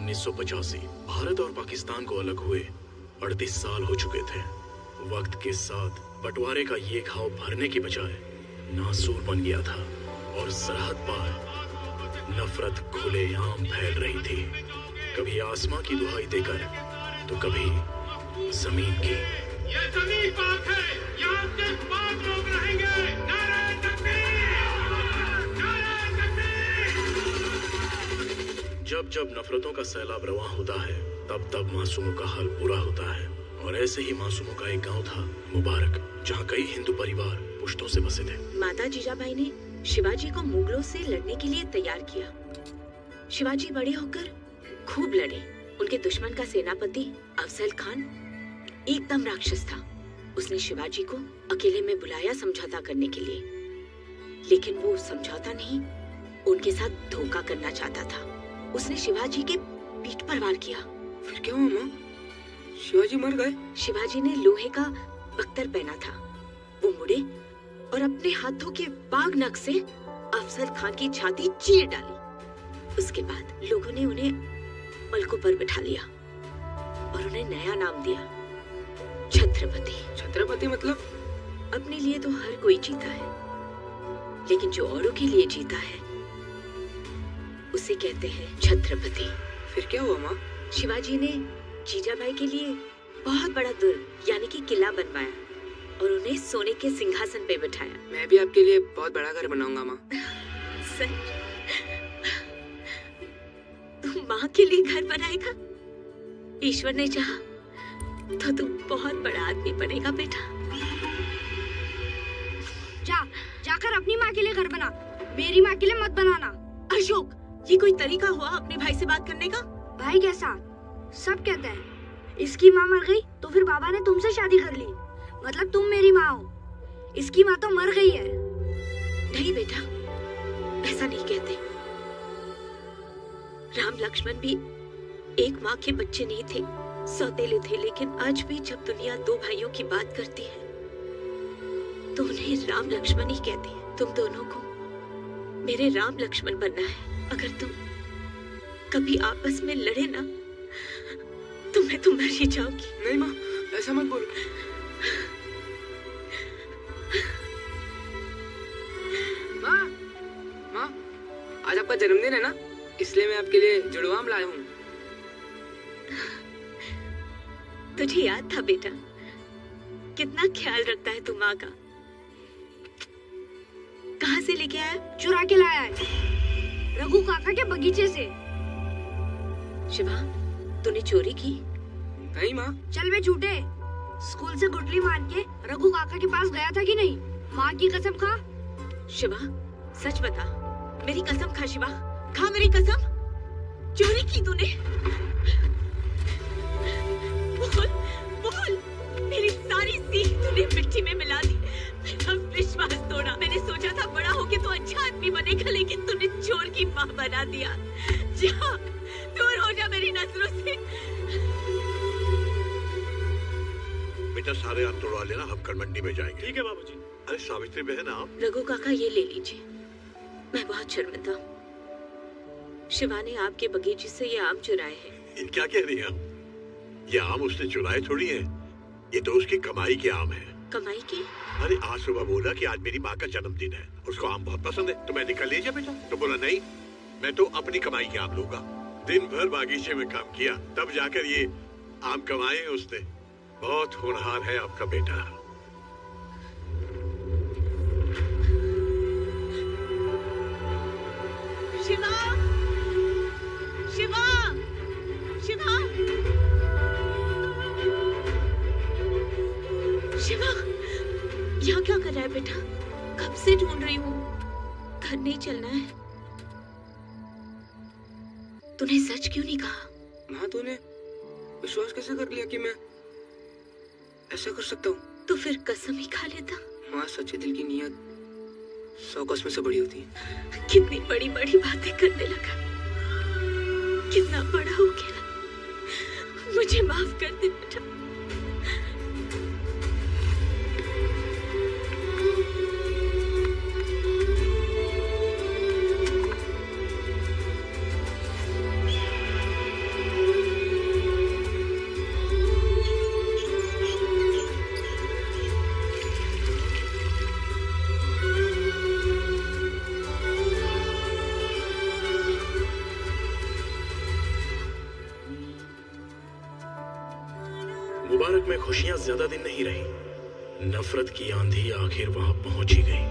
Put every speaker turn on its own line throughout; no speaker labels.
1985 भारत और पाकिस्तान को अलग हुए 38 साल हो चुके थे। वक्त के साथ बंटवारे का ये घाव भरने की बजाय नासूर बन गया था और सरहद पार नफरत खुलेआम फैल रही थी, कभी आसमां की दुहाई देकर तो कभी जमीन की।
ये जमीन पाक है, यहाँ सिर्फ पाक लोग रहेंगे। नारे तकबीर! नारे तकबीर!
जब जब नफरतों का सैलाब रवां होता है तब तब मासूमों का हाल बुरा होता है। और ऐसे ही मासूमों का एक गांव था मुबारक, जहां कई हिंदू परिवार पुश्तों से बसे थे।
माता जीजाबाई ने शिवाजी को मुगलों से लड़ने के लिए तैयार किया। शिवाजी बड़े होकर खूब लड़े। उनके दुश्मन का सेनापति अफजल खान एकदम राक्षस था। उसने शिवाजी को अकेले में बुलाया समझौता करने के लिए, लेकिन वो समझौता नहीं, उनके साथ धोखा करना चाहता था। उसने शिवाजी के पीठ पर वार किया।
फिर क्या हुआ माँ? शिवाजी मर गए?
शिवाजी ने लोहे का बख्तर पहना था। वो मुड़े और अपने हाथों के बाग नख से अफजल खान की छाती चीर डाली। उसके बाद लोगों ने उन्हें पलकों पर बिठा लिया और उन्हें नया नाम दिया, छत्रपति।
छत्रपति मतलब?
अपने लिए तो हर कोई जीता है, लेकिन जो औरों के लिए जीता है उसे कहते हैं छत्रपति।
फिर क्या हुआ माँ?
शिवाजी ने जीजाबाई के लिए बहुत बड़ा दुर्ग यानी कि किला बनवाया और उन्हें सोने के सिंहासन पे बिठाया।
मैं भी आपके लिए बहुत बड़ा घर बनाऊंगा माँ।
सच? तू माँ के लिए घर बनाएगा? ईश्वर ने चाहा तो तू बहुत बड़ा आदमी बनेगा बेटा।
जाकर अपनी माँ के लिए घर बना, मेरी माँ के लिए मत बनाना।
अशोक, ये कोई तरीका हुआ अपने भाई से बात करने का?
भाई कैसा? सब कहते हैं इसकी माँ मर गई तो फिर बाबा ने तुमसे शादी कर ली, मतलब तुम मेरी माँ हो। इसकी माँ तो मर गई है।
नहीं बेटा, ऐसा नहीं कहते। राम लक्ष्मण भी एक माँ के बच्चे नहीं थे, सौतेले थे, लेकिन आज भी जब दुनिया दो भाइयों की बात करती है तो उन्हें राम लक्ष्मण ही कहती है। तुम दोनों को मेरे राम लक्ष्मण बनना है। अगर तुम कभी आपस में लड़े ना तो मैं तो मर ही जाऊंगी।
नहीं माँ, ऐसा मत बोलो। माँ, माँ, आज आपका जन्मदिन है ना, इसलिए मैं आपके लिए जुड़वा आम लाया हूँ।
तुझे याद था बेटा? कितना ख्याल रखता है तू माँ का। कहाँ से लेके आया?
चुरा के लाया है, रघु काका के बगीचे से।
शिवा, तूने चोरी की?
नहीं माँ।
चल बे झूठे, स्कूल से गुटली मार के रघु काका के पास गया था कि नहीं? माँ की कसम खा।
शिवा, सच बता। मेरी कसम खा शिवा, खा मेरी कसम। चोरी की तूने? बोल, बोल। मेरी सारी सीख तूने मिट्टी में मिला दी। मेरा विश्वास तोड़ा। मैंने सोचा था बड़ा होके तो अच्छा आदमी बनेगा, लेकिन तूने चोर की माँ बना दिया। जा, दूर हो जा मेरी नजरों से।
बेटा सारे आप तोड़वा लेना, हम कल मंडी में जाएंगे।
ठीक है बाबूजी।
अरे सावित्री बहन आप।
रघु काका, ये ले लीजिए। मैं बहुत शर्मिंदा हूँ। शिवा ने आपके बगीचे से ये आम चुराए हैं।
ये क्या कह रही हैं आप? ये आम उसने चुराए थोड़ी है, ये तो उसकी कमाई के आम है।
कमाई के?
अरे आज सुबह बोला कि आज मेरी माँ का जन्मदिन है, उसको आम बहुत पसंद है, तो मैंने कहा ले जा बेटा। तो बोला नहीं, मैं तो अपनी कमाई के आम लूंगा। दिन भर बागीचे में काम किया, तब जाकर ये आम कमाए हैं उसने। बहुत होनहार है आपका बेटा।
शिवा, शिवा, शिवा, शिवा, यहाँ क्या कर रहा है बेटा? कब से ढूंढ रही हूँ। घर नहीं चलना है? तूने सच क्यों नहीं कहा?
माँ, तूने विश्वास कैसे कर लिया कि मैं ऐसा कर सकता हूँ?
तो फिर कसम ही खा लेता।
माँ, सच्चे दिल की नीयत 100 कसमों से बड़ी होती है।
कितनी बड़ी बड़ी बातें करने लगा, कितना बड़ा हो गया। मुझे माफ कर दे बेटा।
मुबारक में खुशियां ज्यादा दिन नहीं रही। नफरत की आंधी आखिर वहां पहुंच ही गई।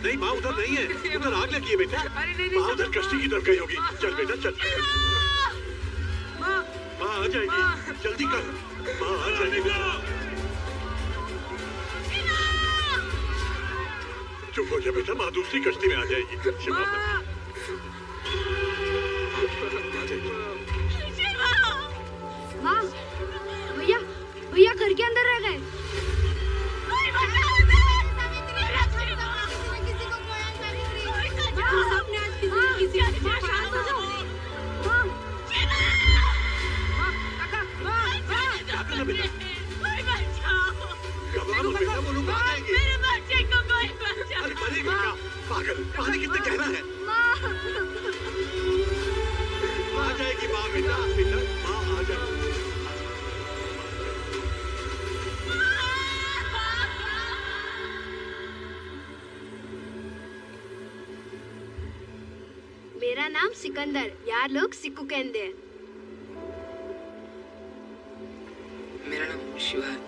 नहीं माँ उधर नहीं है, उधर आग लगी है बेटा। माँ उधर कश्ती की तरफ गई होगी। चल बेटा चल। माँ आ जाएगी, जल्दी कर। माँ आ जाएगी। चुप हो जा बेटा, माँ दूसरी कश्ती में आ जाएगी। शिवा
माँ, भैया भैया घर के अंदर रह गए।
पागल, पानी कितना गहरा है। आ जाएगी माँ बेटा, बेटा माँ आ जाएगी।
मेरा नाम सिकंदर, यार लोग सिक्कू कहते हैं।
मेरा नाम शिवा है।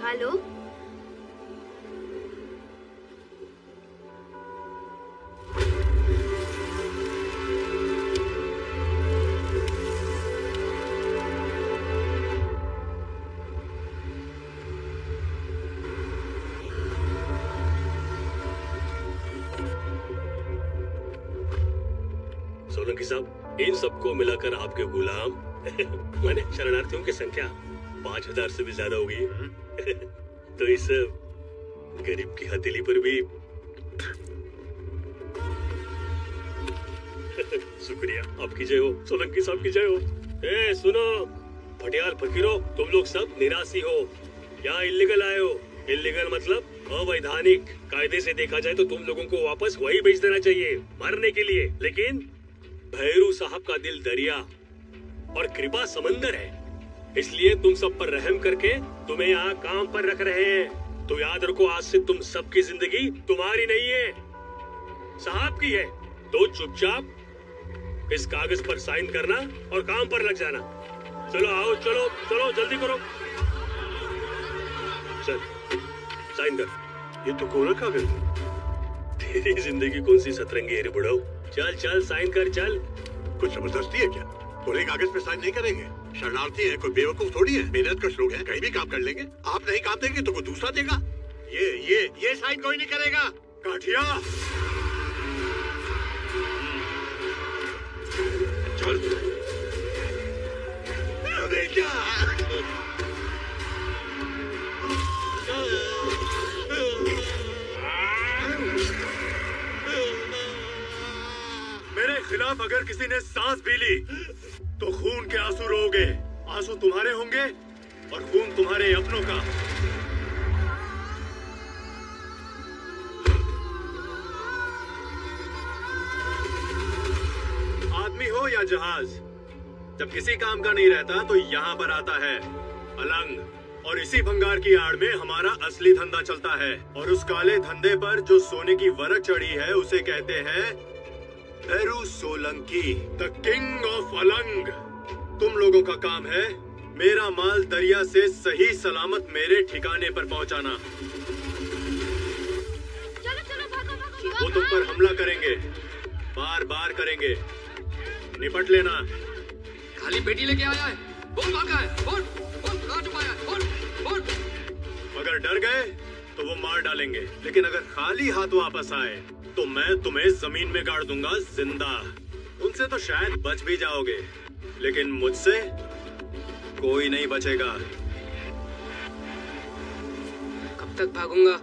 खा लो।
सोलंकी साहब, इन सबको मिलाकर आपके गुलाम माने शरणार्थियों की संख्या 5000 से भी ज्यादा होगी। तो इस गरीब की हथेली पर भी शुक्रिया। आपकी जय हो, सोलंकी साहब की जय हो। ए सुनो फटियाल फकीरों, तुम लोग सब निराशी हो, यहाँ इल्लीगल आए हो। इल्लीगल मतलब अवैधानिक। कायदे से देखा जाए तो तुम लोगों को वापस वही भेज देना चाहिए मरने के लिए, लेकिन भैरू साहब का दिल दरिया और कृपा समंदर है, इसलिए तुम सब पर रहम करके तुम्हें यहाँ काम पर रख रहे हैं। तो याद रखो, आज से तुम सबकी जिंदगी तुम्हारी नहीं है, साहब की है। तो चुपचाप इस कागज पर साइन करना और काम पर लग जाना। चलो आओ, चलो चलो जल्दी करो। चल साइन कर।
ये तो कोरा कागज।
तेरी जिंदगी कौन सी सतरंगी है रे बुढ़ाऊ। चल चल साइन कर चल।
कुछ जबरदस्ती है क्या? कोरे कागज पे साइन नहीं करेंगे। शरणार्थी है, कोई बेवकूफ थोड़ी है। मेहनत कश लोग हैं, कहीं भी काम कर लेंगे। आप नहीं काम देंगे तो कोई दूसरा देगा। ये साइन कोई नहीं करेगा। काठिया चल। अबे क्या?
मेरे खिलाफ अगर किसी ने सांस भी ली तो खून के आंसू रोगे। आंसू तुम्हारे होंगे और खून तुम्हारे अपनों का। आदमी हो या जहाज, जब किसी काम का नहीं रहता तो यहाँ पर आता है अलंग। और इसी भंगार की आड़ में हमारा असली धंधा चलता है। और उस काले धंधे पर जो सोने की वरक चढ़ी है उसे कहते हैं Bhairu Solanki, the king of Alang. तुम लोगों का काम है मेरा माल दरिया से सही सलामत मेरे ठिकाने पर पहुंचाना।
चलो चलो भागो भागो।
वो तुम पर हमला करेंगे, बार बार करेंगे, निपट लेना।
खाली बेटी लेके आया है, बोल भागा है, बोल बोल कहाँ छुपाया है, बोल बोल।
अगर डर गए तो वो मार डालेंगे, लेकिन अगर खाली हाथ वापस आए तो मैं तुम्हें जमीन में गाड़ दूंगा जिंदा। उनसे तो शायद बच भी जाओगे, लेकिन मुझसे कोई नहीं बचेगा।
कब तक भागूंगा?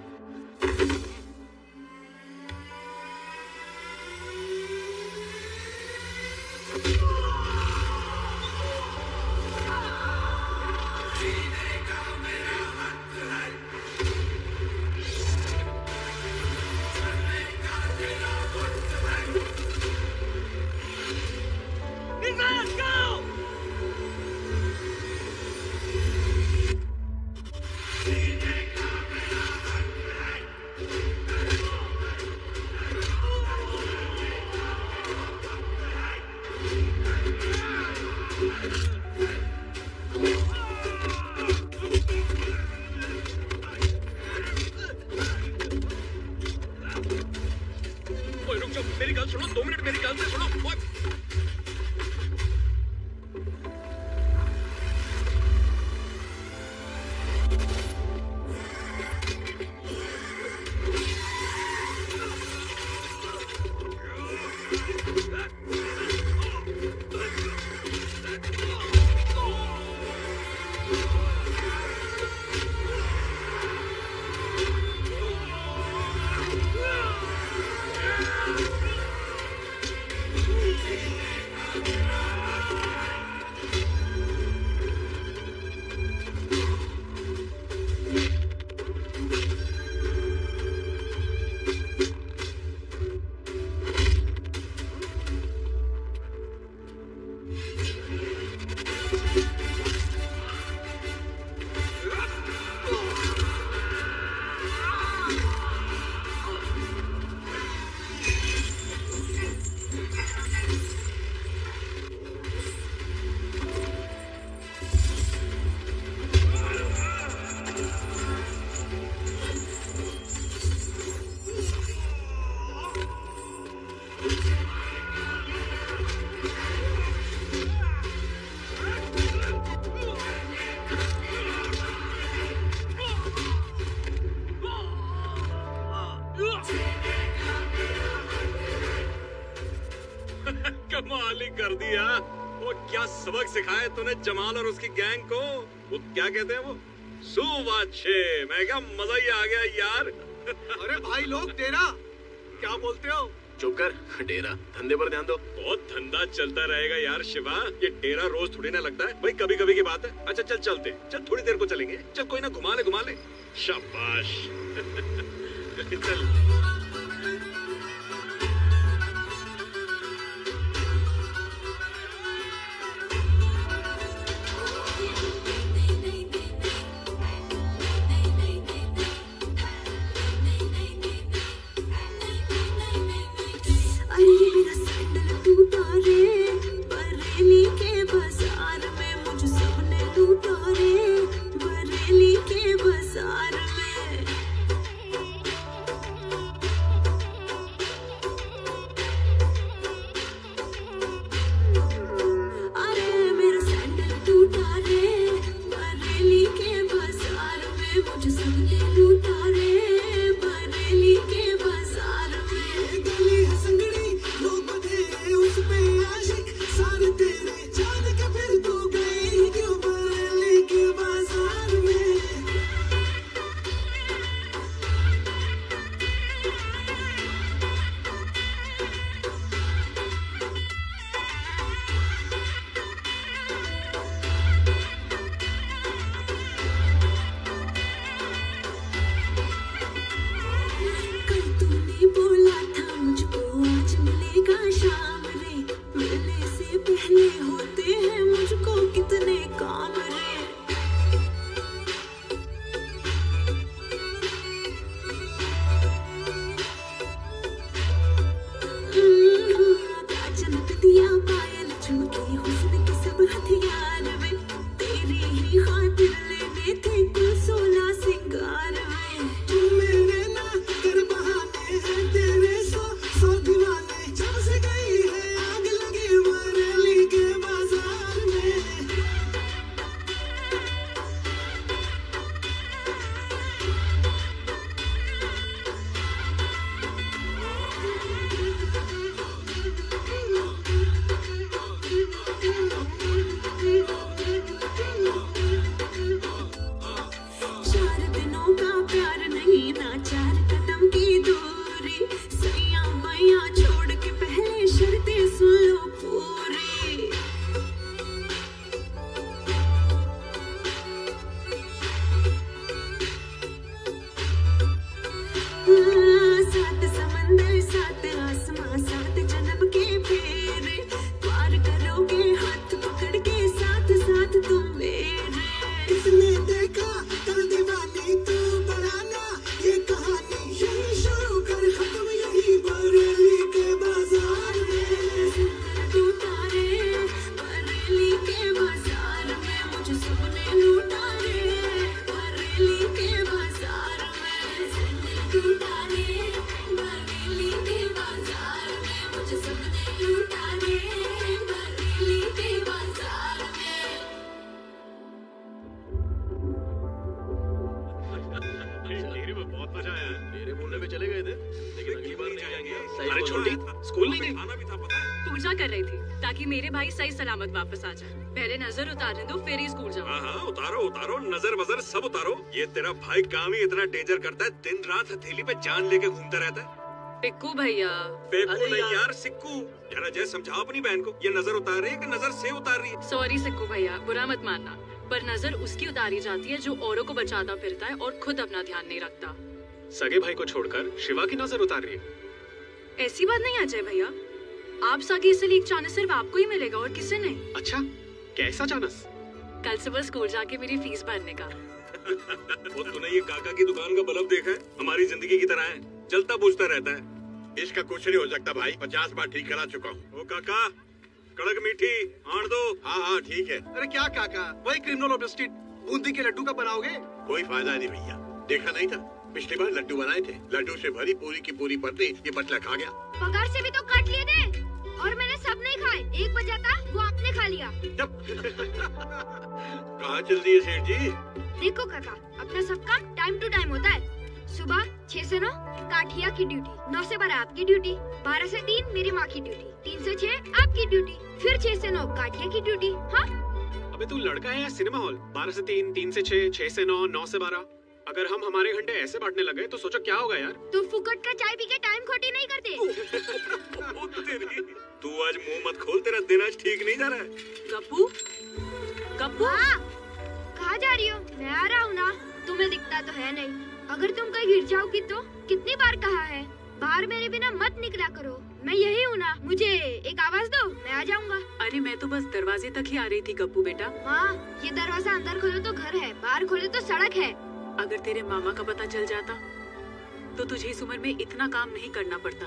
मेरी गल सुनो, 2 मिनट मेरी गल से सुनो। कमाल ही कर दिया। वो क्या सबक सिखाया तूने जमाल और उसकी गैंग को? वो क्या कहते हैं वो? सुवाच्छे। मैं क्या मजा ही आ गया यार।
अरे भाई लोग डेरा क्या बोलते हो?
चुप कर, डेरा धंधे पर ध्यान दो।
बहुत धंधा चलता रहेगा यार शिवा, ये डेरा रोज थोड़ी ना लगता है भाई, कभी कभी की बात है। अच्छा चल चलते, चल थोड़ी देर को चलेंगे, चल कोई ना घुमा ले। शाबाश। चल सही में बहुत मजा आया।
मेरे बोलने में चले गए थे, लेकिन अगली बार नहीं आएंगे।
अरे छोटी, स्कूल नहीं गई?
खाना भी था पता है।
पूजा कर रही थी ताकि मेरे भाई सही सलामत वापस आ जाए। पहले नजर उतारने दो, फिर ही स्कूल जाओ।
हाँ उतारो उतारो, नजर वजर सब उतारो। ये तेरा भाई काम ही इतना डेंजर करता है, दिन रात हथेली पे जान लेके घूमता रहता है।
पिक्कू भैया।
पेकू नहीं यार, सिक्कू। यार अजय समझाओ अपनी बहन को, ये नजर उतार रही है कि नजर से उतार रही है?
सॉरी सिक्कू भैया, बुरा मत मानना, पर नजर उसकी उतारी जाती है जो औरों को बचाता फिरता है और खुद अपना ध्यान नहीं रखता।
सगे भाई को छोड़कर शिवा की नजर उतार रही है।
ऐसी बात नहीं अजय भैया, आप सगे इसलिए एक चांस सिर्फ आपको ही मिलेगा और किसी नहीं।
अच्छा, कैसा चानस?
कल सुबह स्कूल जाके मेरी फीस भरने का।
वो तूने ये काका की दुकान का बल्ब देखा है? हमारी जिंदगी की तरह है, जलता बुझता रहता है। इसका कुछ नहीं हो सकता भाई, 50 बार ठीक करा चुका हूँ। ओ काका, कड़क मीठी आड़ दो। हाँ ठीक है।
अरे क्या काका, वही क्रिमिनल ऑब्स्टिट बूंदी के लड्डू का बनाओगे?
कोई फायदा नहीं भैया, देखा नहीं था पिछली बार लड्डू बनाए थे, लड्डू से भरी पूरी की पूरी पत्नी ये बटला खा गया।
पगार से भी तो काट लिए थे और मैंने सब नहीं खाए, एक बचा था वो आपने खा लिया।
कहाँ चल रही है सेठ जी?
देखो काका, अपना सब काम टाइम टू टाइम होता है। सुबह 6 से 9 काठिया की ड्यूटी, 9 से 12 आपकी ड्यूटी, 12 से 3 मेरी माँ की ड्यूटी, 3 से 6 आपकी ड्यूटी, फिर 6 से 9 काठिया की ड्यूटी। हाँ
अबे तू लड़का है या सिनेमा हॉल? 12 से 3, 3 से 6, 6 से 9, 9 से 12। अगर हम हमारे घंटे ऐसे बांटने लगे तो सोचो क्या होगा यार।
तो फुकट का चाय पी के टाइम खोटी नहीं करते।
तू आज मुंह मत खोल, तेरा दिन आज ठीक नहीं जा रहा है।
गप्पू, गप्पू।
हाँ, कहाँ जा रही हो? मैं आ रहा हूँ ना, तुम्हें दिखता तो है नहीं। अगर तुम कहीं गिर जाओगी तो कितनी बार कहा है, बाहर मेरे बिना मत निकला करो। मैं यही हूँ ना, मुझे एक आवाज दो, मैं आ जाऊँगा।
अरे मैं तो बस दरवाजे तक ही आ रही थी गप्पू बेटा।
माँ, ये दरवाजा अंदर खोलो तो घर है, बाहर खोले तो सड़क है।
अगर तेरे मामा का पता चल जाता तो तुझे इस उम्र में इतना काम नहीं करना पड़ता।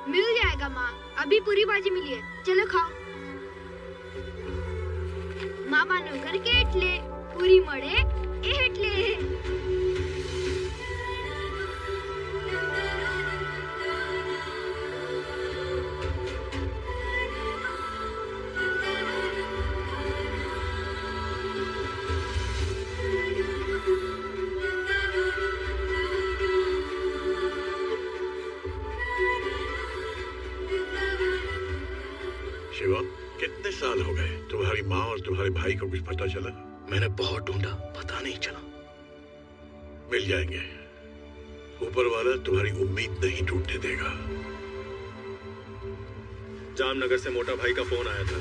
मिल जाएगा माँ, अभी पूरी भाजी मिली है, चलो खाओ। मामा नौकर के एटले, पूरी मड़े एटले।
शिवा, कितने साल हो गए तुम्हारी माँ और तुम्हारे भाई को कुछ पता चला?
मैंने बहुत ढूंढा, पता नहीं चला।
मिल जाएंगे, ऊपर वाला तुम्हारी उम्मीद नहीं टूटने देगा।
जामनगर से मोटा भाई का फोन आया था,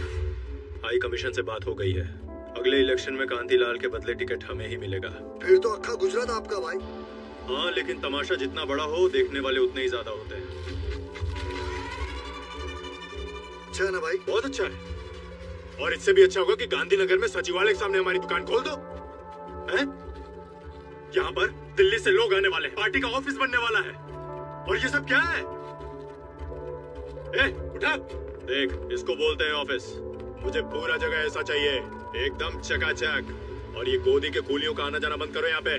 हाई कमीशन से बात हो गई है। अगले इलेक्शन में कांतीलाल के बदले टिकट हमें ही मिलेगा।
फिर तो अक्खा गुजरात आपका भाई।
हाँ, लेकिन तमाशा जितना बड़ा हो, देखने वाले उतने ही ज्यादा होते हैं।
अच्छा है ना भाई?
बहुत अच्छा है, और इससे भी अच्छा होगा कि गांधीनगर में सचिवालय के सामने हमारी दुकान खोल दो। हैं? यहाँ पर दिल्ली से लोग आने वाले हैं, पार्टी का ऑफिस बनने वाला है, और ये सब क्या है? उठा, देख, इसको बोलते हैं ऑफिस। मुझे पूरा जगह ऐसा चाहिए, एकदम चकाचक। और ये गोदी के कूलियों का आना जाना बंद करो यहाँ पे,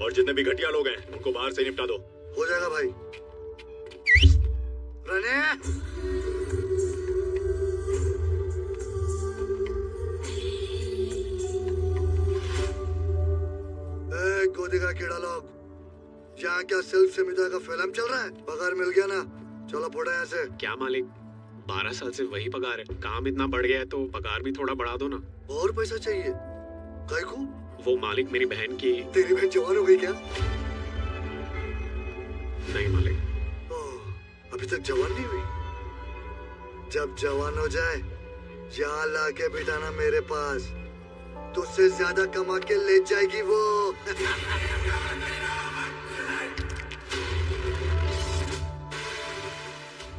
और जितने भी घटिया लोग हैं उनको बाहर से निपटा दो।
हो जाएगा भाई। रने गोदी का कीड़ा लोग, यहाँ क्या सिल्क से मिटा का फिल्म चल रहा है? पगार मिल गया ना, चलो फोड़ो यहाँ से।
क्या मालिक, 12 साल से वही पगार है, काम इतना बढ़ गया है तो पगार भी थोड़ा बढ़ा दो ना।
और पैसा चाहिए? काय को?
वो मालिक मेरी बहन की।
तेरी बहन जवान हो गई क्या?
नहीं मालिक।
अभी तक जवान नहीं हुई? जब जवान हो जाए यहाँ लाके बिठाना मेरे पास, तुझसे ज्यादा कमा के ले जाएगी वो।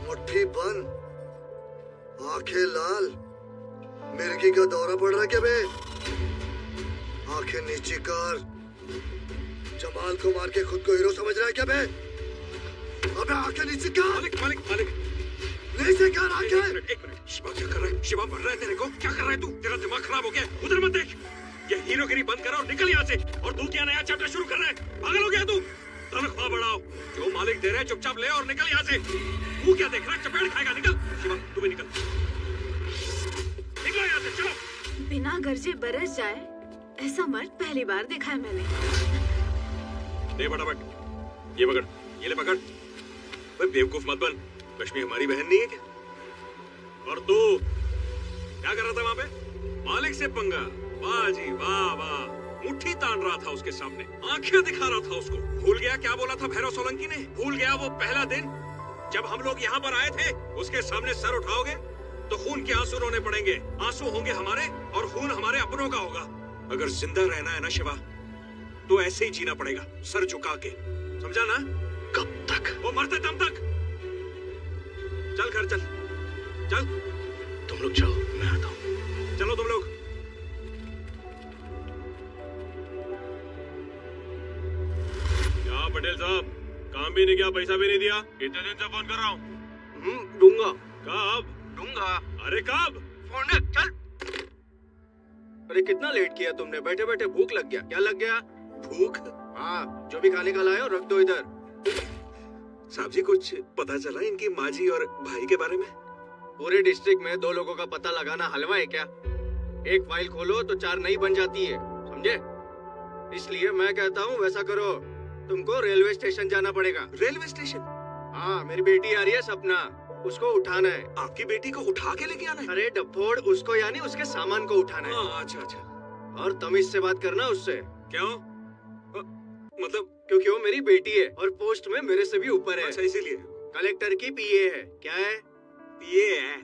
मुट्ठी बंद, आंखें लाल, मिर्गी का दौरा पड़ रहा क्या बे? आंखें नीची कर, जमाल को मार के खुद को हीरो समझ रहा है क्या बे? अबे आंखें नीची कर।
मालिक मालिक मालिक,
नीचे कर आंखें।
एक मिनट, शिवा क्या कर रहा है? शिवा मर रहा है तेरे को? क्या कर रहा है तू? तेरा दिमाग खराब हो गया, उधर मत देख। ये हीरोगिरी बंद कर और निकल यहाँ से। और तू क्या नया चैप्टर शुरू कर रहा है? पागल हो गया तू? तनख्वाह बढ़ाओ, जो मालिक दे रहे हैं चुपचाप ले और निकल यहाँ से। तू क्या देख रहा है? चपेट खाएगा, निकल। शिवा तू भी निकल, निकलो यहाँ से, चलो।
बिना गरजे बरस जाए ऐसा मर्द पहली बार देखा है मैंने।
दे फटाफट, ये पकड़, ये ले पकड़। भाई बेवकूफ मत बन, लक्ष्मी हमारी बहन नहीं है क्या? और तू क्या कर रहा था वहाँ पे? मालिक से पंगा। वाह जी वाह वाह, मुट्ठी तान रहा था उसके सामने, आंखें दिखा रहा था उसको। भूल गया क्या बोला था भैरव सोलंकी ने? भूल गया वो पहला दिन जब हम लोग यहाँ पर आए थे? उसके सामने सर उठाओगे तो खून के आंसू रोने पड़ेंगे। आंसू होंगे हमारे और खून हमारे अपनों का होगा। अगर जिंदा रहना है ना शिवा, तो ऐसे ही जीना पड़ेगा, सर झुका के, समझा ना?
कब तक?
वो मरते दम तक। चल घर चल, चल।
तुम लोग जाओ, मैं आता हूँ।
चलो तुम लोग। क्या पटेल साहब, काम भी नहीं किया, पैसा भी नहीं दिया? कितने दिन से फोन कर रहा हूँ।
दूंगा।
कब
दूंगा?
अरे कब?
फोन रख, चल। अरे कितना लेट किया तुमने? बैठे बैठे भूख लग गया। क्या लग गया?
भूख?
हाँ, जो भी खाने का लाए हो रख दो इधर।
साहब जी, कुछ पता चला इनकी माँ जी और भाई के बारे में?
पूरे डिस्ट्रिक्ट में 2 लोगों का पता लगाना हलवा है क्या? एक फाइल खोलो तो 4 नई बन जाती है, समझे? इसलिए मैं कहता हूँ वैसा करो, तुमको रेलवे स्टेशन जाना पड़ेगा।
Railway station?
हाँ, मेरी बेटी आ रही है सपना, उसको उठाना है।
आपकी बेटी को उठा के लेके आना है?
अरे डफोड़, उसको यानी उसके सामान को उठाना है।
अच्छा अच्छा।
और तमीज से बात करना उससे।
क्यों? मतलब?
क्योंकि वो मेरी बेटी है और पोस्ट में मेरे से भी ऊपर है।
अच्छा, इसीलिए।
कलेक्टर की पीए है। क्या है?
पीए है।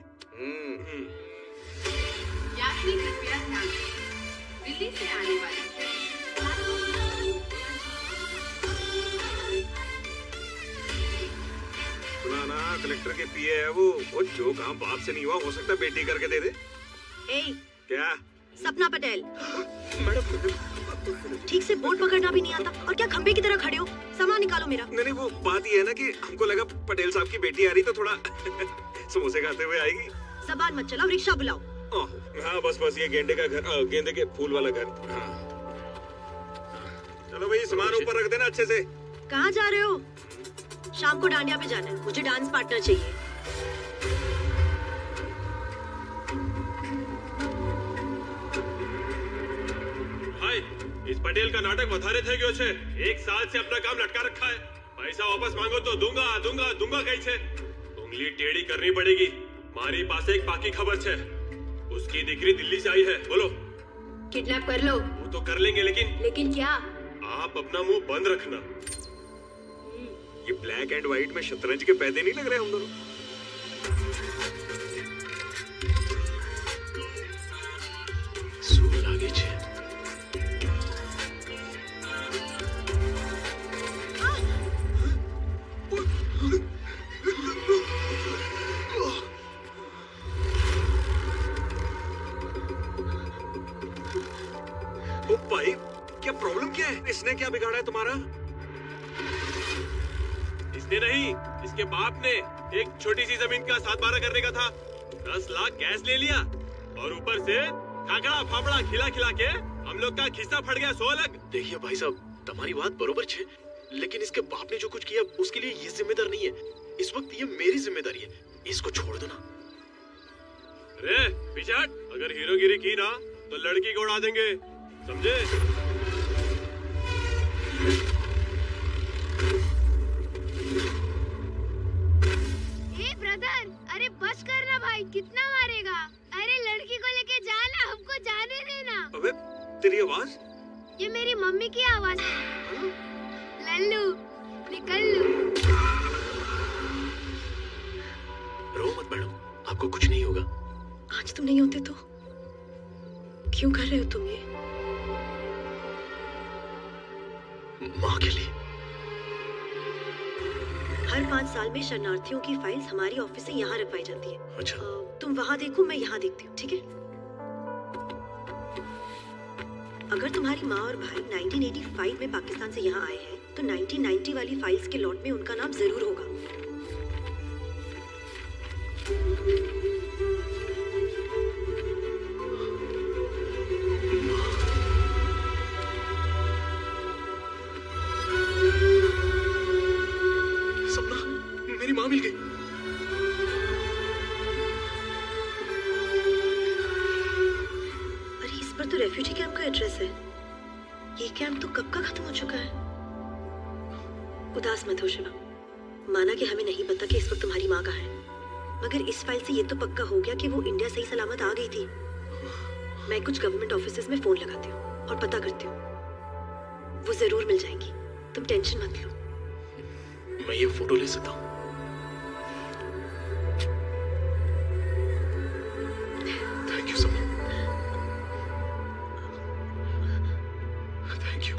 यात्री कृपया ध्यान दें, दिल्ली से आने वाली
सुना ना, कलेक्टर के पीए है वो जो काम बाप से नहीं हुआ, हो सकता है बेटी करके दे दे। क्या?
सपना पटेल।
मैडम,
ठीक से बोर्ड पकड़ना भी नहीं आता और क्या खंबे की तरह खड़े हो? सामान निकालो मेरा।
नहीं, वो बात ये है ना कि हमको लगा पटेल साहब की बेटी आ रही तो थोड़ा समोसे खाते हुए आएगी।
सामान मत चलाओ, रिक्शा बुलाओ।
हाँ बस ये गेंदे का घर, गेंदे के फूल वाला घर। हाँ। चलो भाई, सामान ऊपर रख देना अच्छे से।
कहाँ जा रहे हो? शाम को डांडिया पे जाना है, मुझे डांस पार्टनर चाहिए।
इस पटेल का नाटक વધારે થઈ ગયો છે। 1 साल से अपना काम लटका रखा है। पैसा वापस मांगो तो दूंगा कैसे? उंगली टेढ़ी करनी पड़ेगी। मारी पास एक पाकी खबर है, उसकी दिकरी दिल्ली से आई है। बोलो।
किडनैप कर लो।
वो तो कर लेंगे,
लेकिन क्या?
आप अपना मुंह बंद रखना। ये ब्लैक एंड व्हाइट में शतरंज के पैदे नहीं लग रहे हम दोनों?
सूर लागे छे।
भाई, क्या प्रॉब्लम क्या है? इसने क्या बिगाड़ा है तुम्हारा? इसने नहीं, इसके बाप ने। एक छोटी सी जमीन का 7-12 करने का था, 10 लाख कैश ले लिया और ऊपर से खाकड़ा फाफड़ा खिला के हम लोग का खिस्सा फट गया 100 अलग।
देखिए भाई साहब, तुम्हारी बात बरोबर छे, लेकिन इसके बाप ने जो कुछ किया उसके लिए ये जिम्मेदार नहीं है। इस वक्त ये मेरी जिम्मेदारी है, इसको छोड़ दो ना।
रे पिछाट, अगर हीरोगिरी की ना तो लड़की को उड़ा देंगे, समझे?
ब्रदर, अरे बस करना भाई, कितना मारेगा? अरे लड़की को लेके जाना, हमको जाने देना।
अबे तेरी आवाज?
ये मेरी मम्मी की आवाज है। लल्लू, निकल लू।
रो मत मैडम, आपको कुछ नहीं होगा।
आज तुम नहीं होते तो क्यों कर रहे हो तुम ये?
माँ के लिए।
हर 5 साल में शरणार्थियों की फाइल्स हमारी ऑफिस से यहाँ रखवाई जाती है।
अच्छा।
तुम वहाँ देखो, मैं यहाँ देखती हूँ, ठीक है? अगर तुम्हारी माँ और भाई 1985 में पाकिस्तान से यहाँ आए हैं, तो 1990 वाली फाइल्स के लॉट में उनका नाम जरूर होगा।
माँ मिल गई।
अरे इस पर तो रेफ्यूजी कैंप का एड्रेस है। ये कैंप तो कब का खत्म हो चुका है। उदास मत हो शिवा। माना कि हमें नहीं पता कि इस वक्त तुम्हारी माँ कहाँ है, मगर इस फाइल से ये तो पक्का हो गया कि वो इंडिया सही सलामत आ गई थी। मैं कुछ गवर्नमेंट ऑफिसेज में फोन लगाती हूँ और पता करती हूँ, वो जरूर मिल जाएंगी, तुम टेंशन मत लो।
मैं ये फोटो ले सकता हूँ? Thank you Suman, thank you.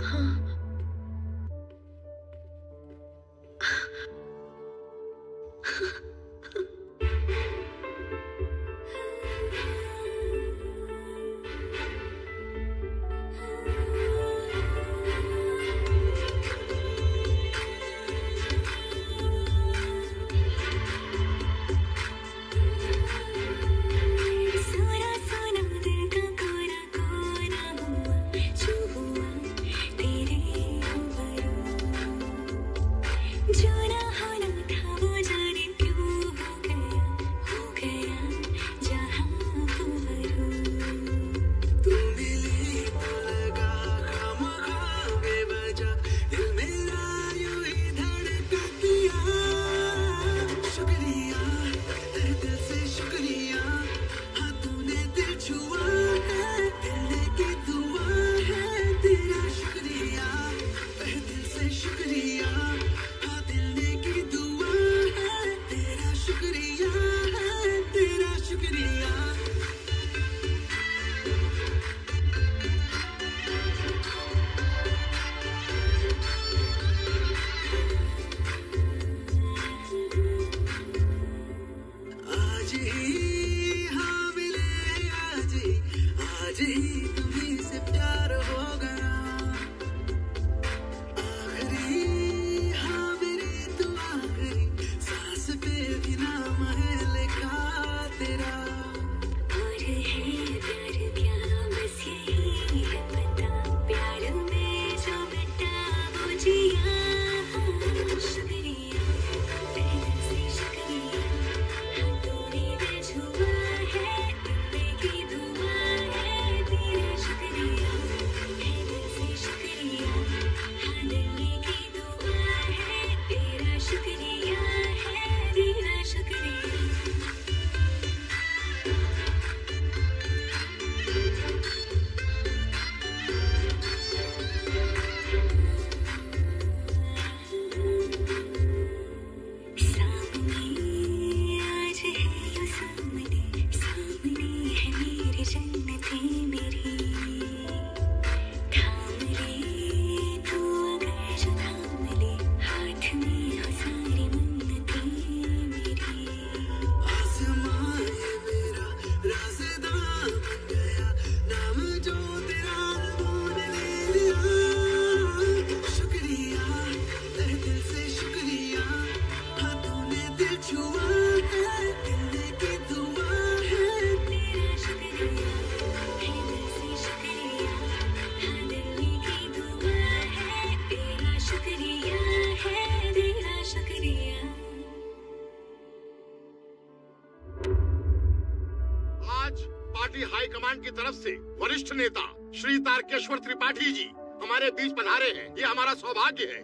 की तरफ से वरिष्ठ नेता श्री तारकेश्वर त्रिपाठी जी हमारे बीच पधारे हैं। ये हमारा सौभाग्य है।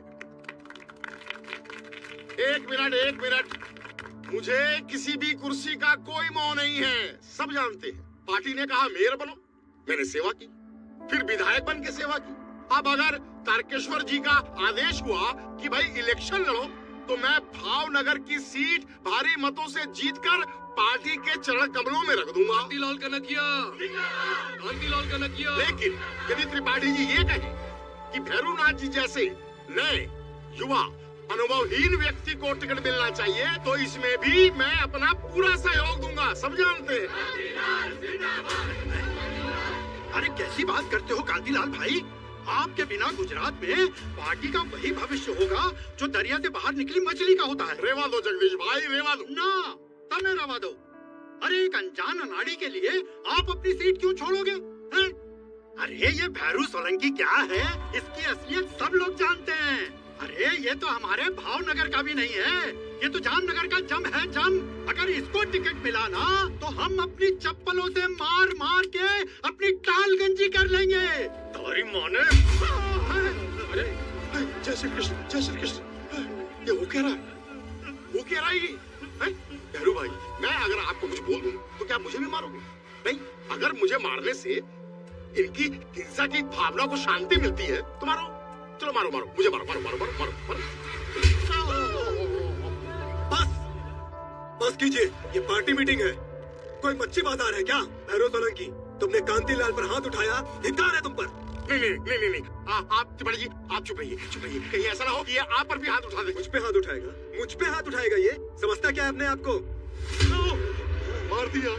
एक मिनट, मुझे किसी भी कुर्सी का कोई मोह नहीं है, सब जानते हैं। पार्टी ने कहा मेयर बनो, मैंने सेवा की, फिर विधायक बन के सेवा की। अब अगर तारकेश्वर जी का आदेश हुआ कि भाई इलेक्शन लड़ो, तो मैं भावनगर की सीट भारी मतों से जीतकर पार्टी के चरण कमलों में रख दूंगा।
कांतिलाल कनकिया।
लेकिन यदि त्रिपाठी जी ये कहें कि भैरूनाथ जी जैसे नए युवा अनुभवहीन व्यक्ति को टिकट मिलना चाहिए, तो इसमें भी मैं अपना पूरा सहयोग दूंगा, सब जानते हैं।
अरे कैसी बात करते हो कांतिलाल भाई, आपके बिना गुजरात में पार्टी का वही भविष्य होगा जो दरिया से बाहर निकली मछली का होता है।
रेवा दो जगदीश भाई, रेवा दो
ना, तब रवा दो। अरे एक अनजान अनाड़ी के लिए आप अपनी सीट क्यों छोड़ोगे हैं? अरे ये भैरू सोलंकी क्या है, इसकी असलियत सब लोग जानते हैं। अरे ये तो हमारे भावनगर का भी नहीं है, ये तो जामनगर का जम है, जम। अगर इसको टिकट मिला ना, तो हम अपनी चप्पलों से मार मार के अपनी टाल गंजी कर लेंगे।
तुम्हारी माँ ने। अरे जय श्री कृष्ण, जय श्री कृष्ण।
ये हो क्या रहा है? वो क्या रहा है ये? हैं? भैरू भाई, मैं अगर आपको कुछ बोल दूं तो क्या मुझे भी मारोगे? नहीं, अगर मुझे मारने से इनकी हिंसा की भावना को शांति मिलती है तो मारो। चलो मारो मारो, मुझे मारो मारो मारो मारो मारो मारो।
बस बस कीजिए, ये पार्टी मीटिंग है। कोई मच्छी बाजार है क्या? भैरव सोलंकी, तुमने कांतिलाल पर हाथ उठाया, धिक्कार है तुम पर।
नहीं नहीं नहीं नहीं, नहीं। आप चिपड़ी जी, आप चुप रहिए चुप रहिए। कहीं ऐसा ना हो कि ये आप पर भी हाथ उठा दे।
मुझ पे हाथ उठाएगा? मुझ पे हाथ उठाएगा? ये समझता क्या है अपने आप को?
मार दिया।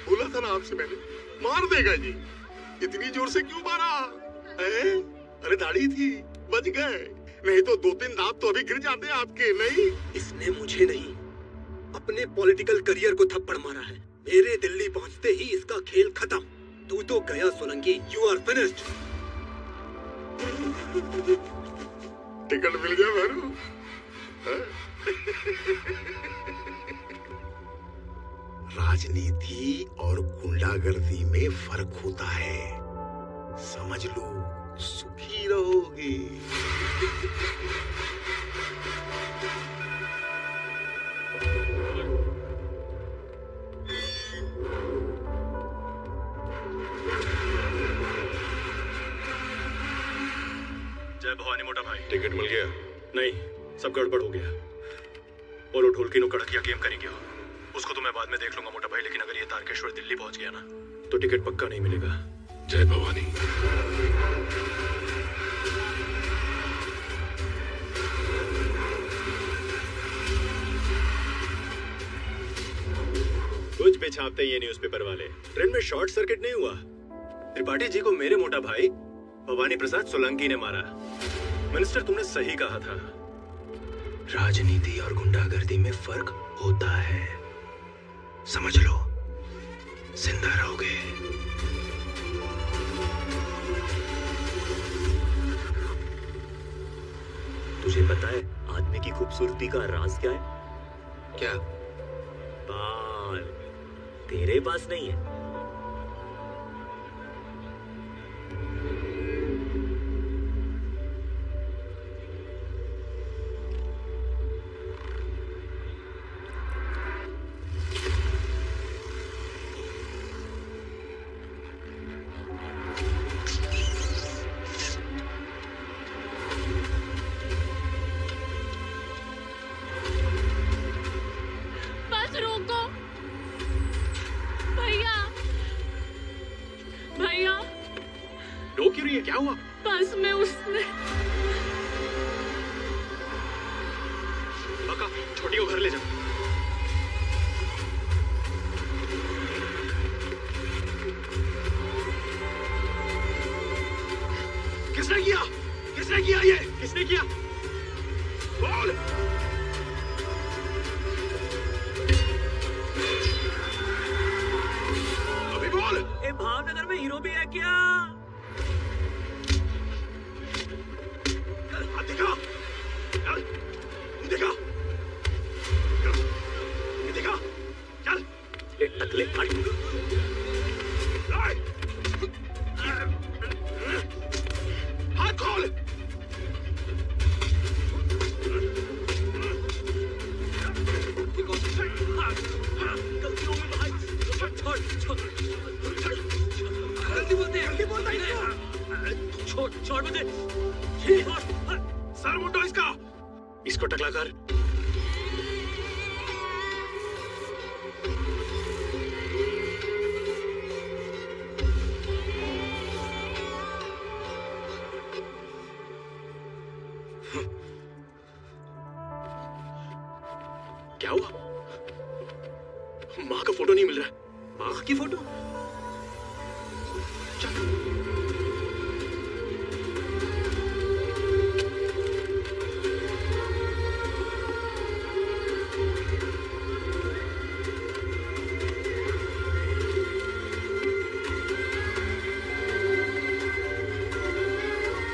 बोला था ना आपसे मैंने, मार देगा जी। इतनी जोर से क्यों मारा? अरे दाढ़ी थी, बच गए। नहीं तो 2-3 दांत तो अभी गिर जाते आपके। नहीं,
इसने मुझे नहीं, अपने पॉलिटिकल करियर को थप्पड़ मारा है। मेरे दिल्ली पहुंचते ही इसका खेल खत्म। तू तो गया Solanki, you are finished.
Ticket मिल गया भैरू। राजनीति और गुंडागर्दी में फर्क होता है, समझ लो, सुखी रहोगे।
जय भवानी मोटा भाई।
टिकट मिल गया?
नहीं, सब गड़बड़ हो गया। बोलो ढोलकी नो कड़किया गेम करेंगे। उसको तो मैं बाद में देख लूंगा मोटा भाई, लेकिन अगर ये तारकेश्वर दिल्ली पहुंच गया ना तो टिकट पक्का नहीं मिलेगा।
जय भवानी।
कुछ भी छापते ये न्यूज़पेपर वाले। ट्रेन में शॉर्ट सर्किट नहीं हुआ। त्रिपाठी जी को मेरे मोटा भाई भवानी प्रसाद सोलंकी ने मारा। मिनिस्टर, तुमने सही कहा था,
राजनीति और गुंडागर्दी में फर्क होता है, समझ लो, जिंदा रहोगे।
तुझे पता है आदमी की खूबसूरती का राज क्या है?
क्या?
बाल। तेरे पास नहीं है।
क्या हुआ?
बस में उसने
बका, छोटी को घर ले जा।
किसने किया? किसने किया ये? किसने किया? बोल। अभी बोल।
ए, भावनगर में हीरो भी है क्या?
देखा? देखा? देखा? चल।
ए, टकले हट।
हाथ खोल।
गलती हो गई भाई। छोड़ छोड़।
जल्दी बोलते हैं। जल्दी बोलता ही
नहीं। छोड़ छोड़ मुझे।
सर मुंडो इसका।
इसको टकला कर।
क्या हुआ? माँ का फोटो नहीं मिल रहा है।
माँ की फोटो?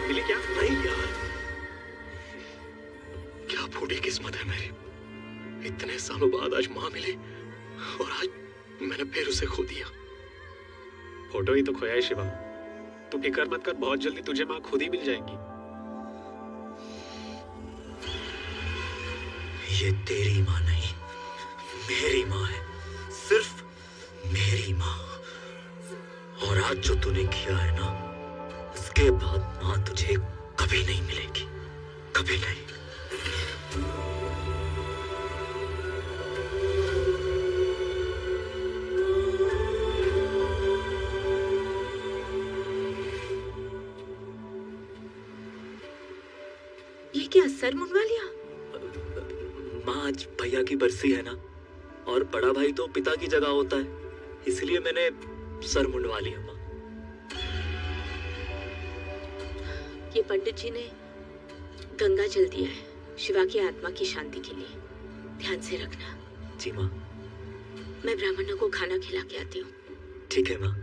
मिली क्या? नहीं यार, क्या फूटी किस्मत है मेरी। इतने सालों बाद आज माँ मिली और आज मैंने फिर उसे खो दिया।
फोटो ही तो खोया है शिवा। तू फिक्र मत कर, बहुत जल्दी तुझे माँ खुद ही मिल जाएंगी।
ये तेरी माँ नहीं, मेरी माँ है, सिर्फ मेरी माँ। और आज जो तूने किया है ना, उसके बाद माँ तुझे कभी नहीं मिलेगी, कभी नहीं।
ये क्या सर मुंडवा लिया?
माँ आज भैया की बरसी है ना, और बड़ा भाई तो पिता की जगह होता है, इसलिए मैंने सर मुंडवा लिया माँ।
ये पंडित जी ने गंगा जल दिया है शिवा की आत्मा की शांति के लिए, ध्यान से रखना।
जी माँ।
मैं ब्राह्मणों को खाना खिला के आती हूँ।
ठीक है माँ।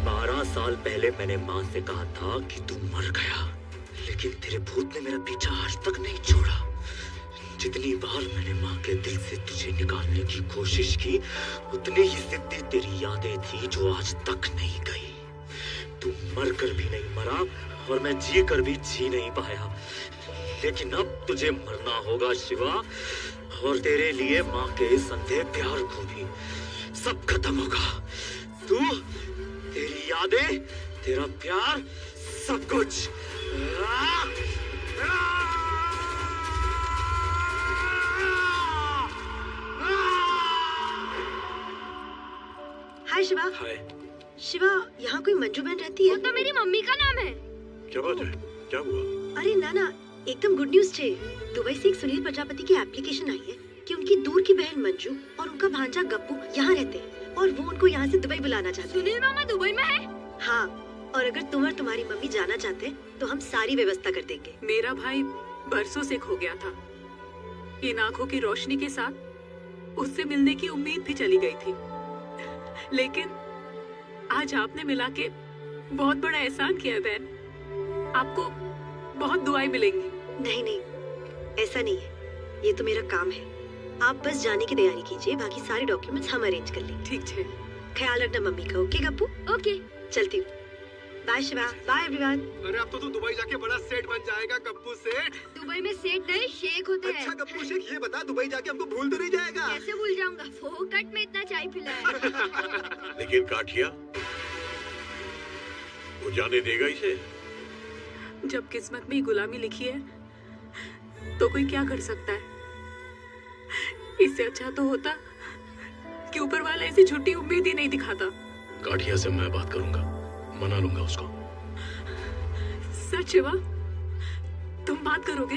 12 साल पहले मैंने माँ से कहा था कि तू मर गया, लेकिन तेरे भूत ने मेरा पीछा आज तक नहीं छोड़ा। जितनी बार मैंने माँ के दिल से तुझे निकालने की कोशिश की, उतनी ही जिद्दी तेरी यादें थी जो आज तक नहीं गई। तू मर कर भी नहीं मरा और मैं जी कर भी जी नहीं पाया, लेकिन अब तुझे मरना होगा शिवा, और तेरे लिए माँ के संदेह प्यार को भी सब खत्म होगा। तू, तेरी यादें, तेरा प्यार, सब कुछ।
हाय शिवा।
हाय।
शिवा, यहाँ कोई मंजू बहन रहती है?
वो तो मेरी मम्मी का नाम है।
क्या बात है? क्या हुआ?
अरे नाना, एकदम गुड न्यूज छे। दुबई से एक सुनील प्रजापति की एप्लीकेशन आई है कि उनकी दूर की बहन मंजू और उनका भांजा गप्पू यहाँ रहते हैं और वो उनको यहाँ से दुबई बुलाना चाहते हैं।
सुनील मामा दुबई में है?
हाँ, और अगर तुम और तुम्हारी मम्मी जाना चाहते हैं तो हम सारी व्यवस्था कर देंगे।
मेरा भाई बरसों से खो गया था। इन आंखों की रोशनी के साथ उससे मिलने की उम्मीद भी चली गई थी, लेकिन आज आपने मिला के बहुत बड़ा एहसान किया है बहन। आपको बहुत दुआएं मिलेंगी।
नहीं नहीं, ऐसा नहीं है, ये तो मेरा काम है। आप बस जाने की तैयारी कीजिए, बाकी सारे डॉक्यूमेंट्स हम अरेंज कर लेंगे।
ठीक है।
ख्याल रखना मम्मी का। ओके गप्पू?
ओके,
चलती हूँ। Bye Shiva, bye everyone.
अरे अब तो तू दुबई जाके बड़ा सेठ बन जाएगा गप्पू सेठ।
दुबई में सेठ नहीं शेख होते हैं।
अच्छा गप्पू शेख, ये बता दुबई जाके हमको भूल तो नहीं जाएगा?
कैसे भूल जाऊंगा, फोकट में इतना चाय पिलाया।
लेकिन काठिया, वो जाने देगा इसे?
जब किस्मत में ही गुलामी लिखी है तो कोई क्या कर सकता है। इससे अच्छा तो होता कि ऊपर वाला ऐसी झूठी उम्मीद ही नहीं दिखाता।
काठिया से मैं बात करूंगा, मना लूंगा उसको।
सच शिवा, तुम बात करोगे?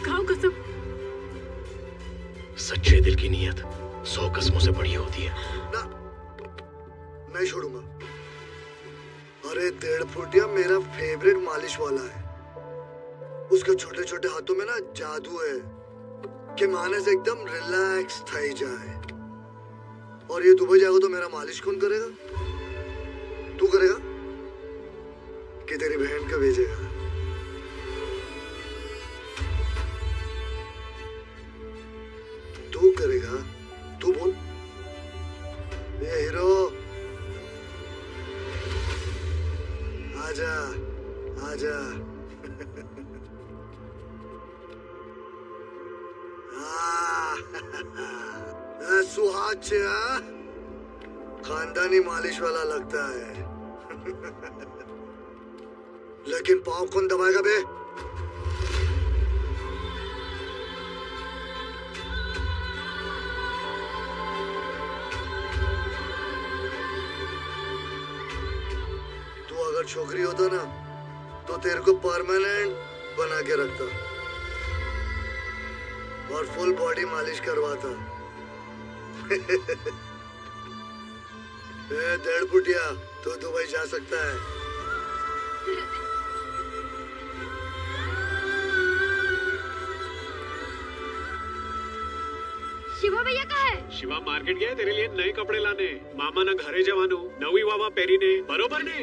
खाओ कसम।
सच्चे दिल की नीयत 100 कसमों से बड़ी होती है।
ना, नहीं छोड़ूंगा। अरे 1.5 फुटिया मेरा फेवरेट मालिश वाला है। उसके छोटे छोटे हाथों में ना जादू है कि माने से एकदम रिलैक्स थई जाए। और ये दुबई जाएगा तो मेरा मालिश कौन करेगा? तू करेगा कि तेरी बहन का भेजेगा? तू करेगा? तू बोल। ये हीरो, आजा आजा। सुहाग से खानदानी मालिश वाला लगता है। लेकिन पाँव कौन दबाएगा बे? तू अगर छोकरी होता ना तो तेरे को परमानेंट बना के रखता और फुल बॉडी मालिश करवाता। 1.5 फुटिया तो दुबई जा सकता है।
शिवा भैया कहाँ है?
शिवा मार्केट गया तेरे लिए नए कपड़े लाने। मामा ना घरे जवानो नवी वावा पेरी ने बरोबर ने?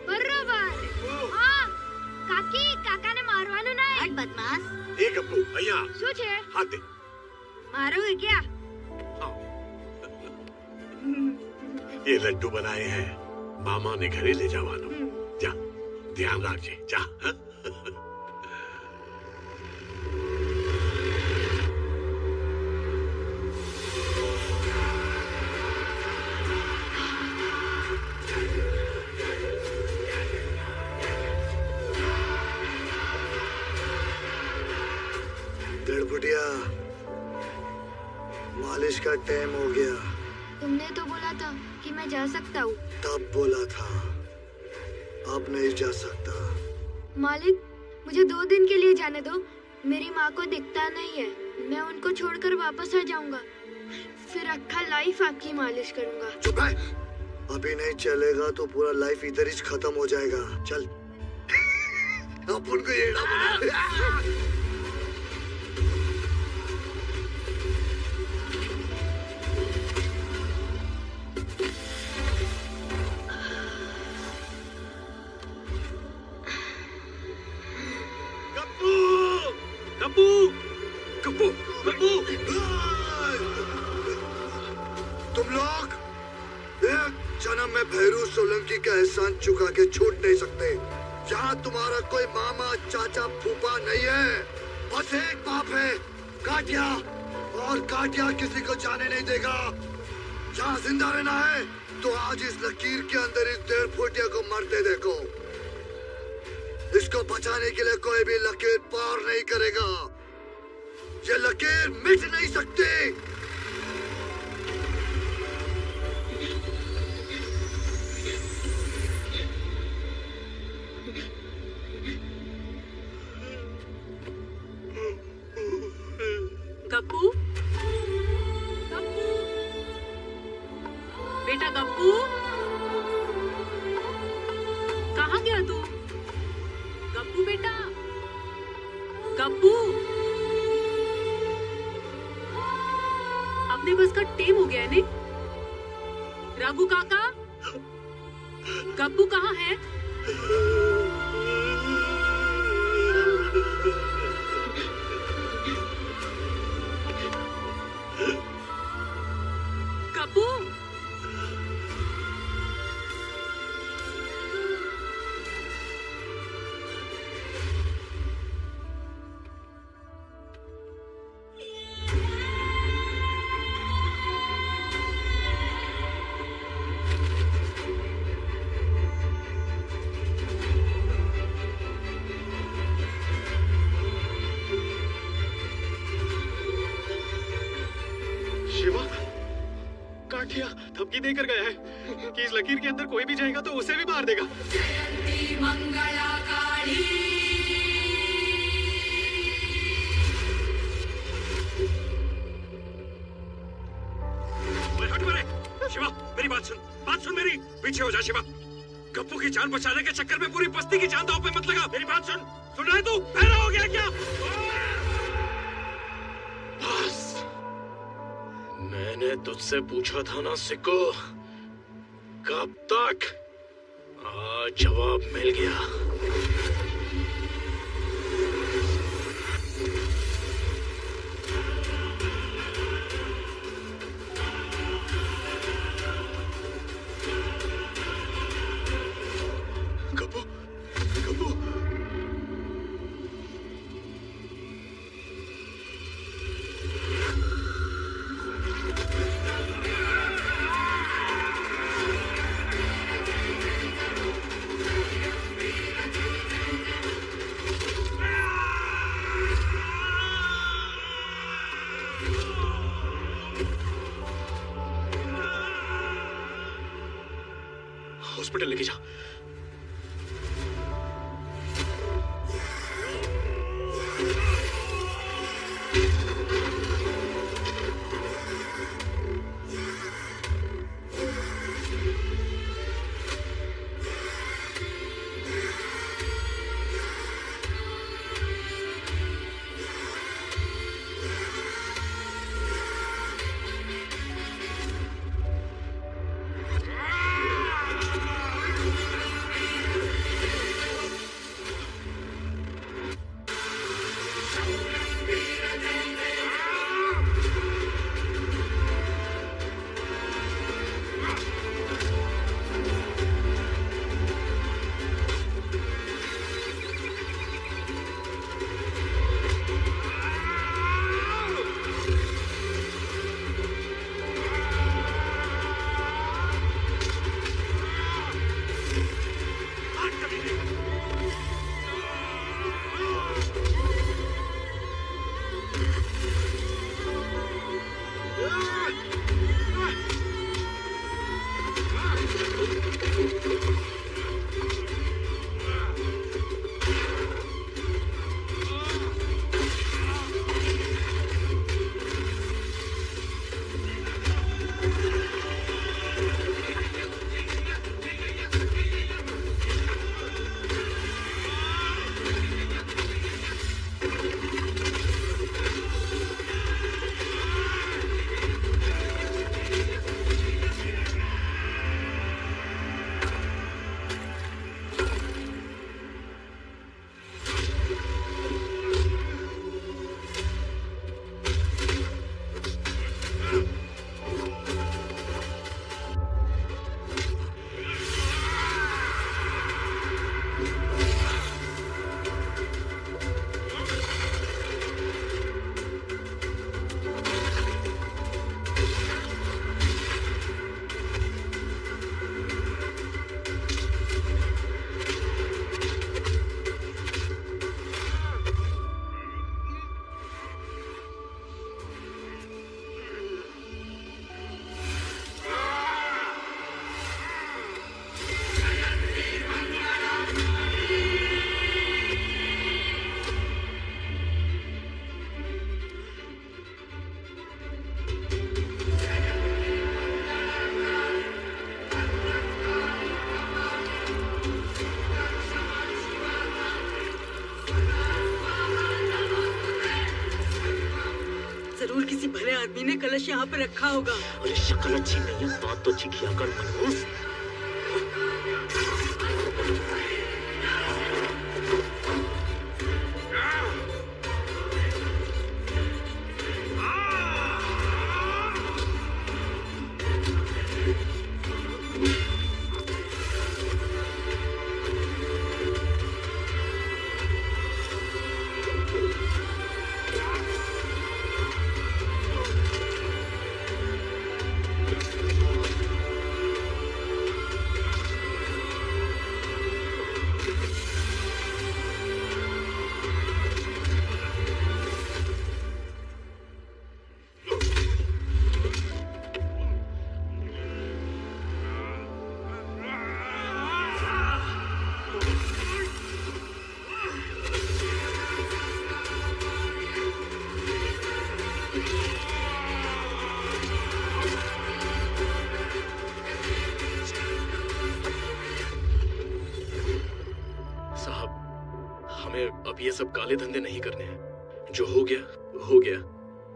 बरोबर। हाँ, काकी काका ने मारवानो ना है।
बदमाश। एक अप्पू भैया।
सोच है।
हाथ दे।
मारोगे क्या?
ये लड्डू बनाए हैं, मामा ने घरे ले जावानो। जा ध्यान रखिए, जा। हाँ?
गड़बड़िया, मालिश का टाइम हो गया।
तुमने तो बोला था कि मैं जा सकता हूँ।
तब बोला था, अब नहीं जा सकता।
मालिक, मुझे 2 दिन के लिए जाने दो। मेरी माँ को दिखता नहीं है, मैं उनको छोड़कर वापस आ जाऊंगा। फिर अक्खा लाइफ आपकी मालिश करूंगा।
चुप है, अभी नहीं चलेगा तो पूरा लाइफ इधर ही खत्म हो जाएगा। चल। अपन को येड़ा बना।
गप्पू, गप्पू, गप्पू।
तुम लोग एक जन्म में भैरू सोलंकी का एहसान चुका के छूट नहीं सकते। यहाँ तुम्हारा कोई मामा, चाचा, फूफा नहीं है, बस एक बाप है, काटिया। और काटिया किसी को जाने नहीं देगा। यहाँ जिंदा रहना है तो आज इस लकीर के अंदर इस 1.5 फुटिया को मरते देखो। इसको बचाने के लिए कोई भी लकीर पार नहीं करेगा। ये लकीर मिट नहीं सकती।
गप्पू, गप्पू, बेटा गप्पू, कहाँ गया तू? गप्पू बेटा, गप्पू, अपने बस का टेम हो गया है ने? रघु काका, गप्पू कहाँ है? गप्पू,
काटिया धमकी देकर गया है कि इस लकीर के अंदर कोई भी जाएगा तो उसे भी मार देगा।
मंगला काली।
हट मेरे। शिवा, मेरी बात सुन मेरी। पीछे हो जा शिवा। गप्पू की जान बचाने के चक्कर में पूरी बस्ती की जान दांव पे मत लगा। मेरी बात सुन रहा है तू? बहरा हो गया क्या?
बस, मैंने तुझसे पूछा था ना सिक्को, कब तक? आज जवाब मिल गया। गप्पू, गप्पू, हॉस्पिटल लेके जा।
आदमी ने कलश यहाँ पे रखा होगा।
अरे शक्ल अच्छी नहीं है, बात तो अच्छी किया कर मनहूस।
अब ये सब काले धंधे नहीं करने हैं। जो हो गया हो गया।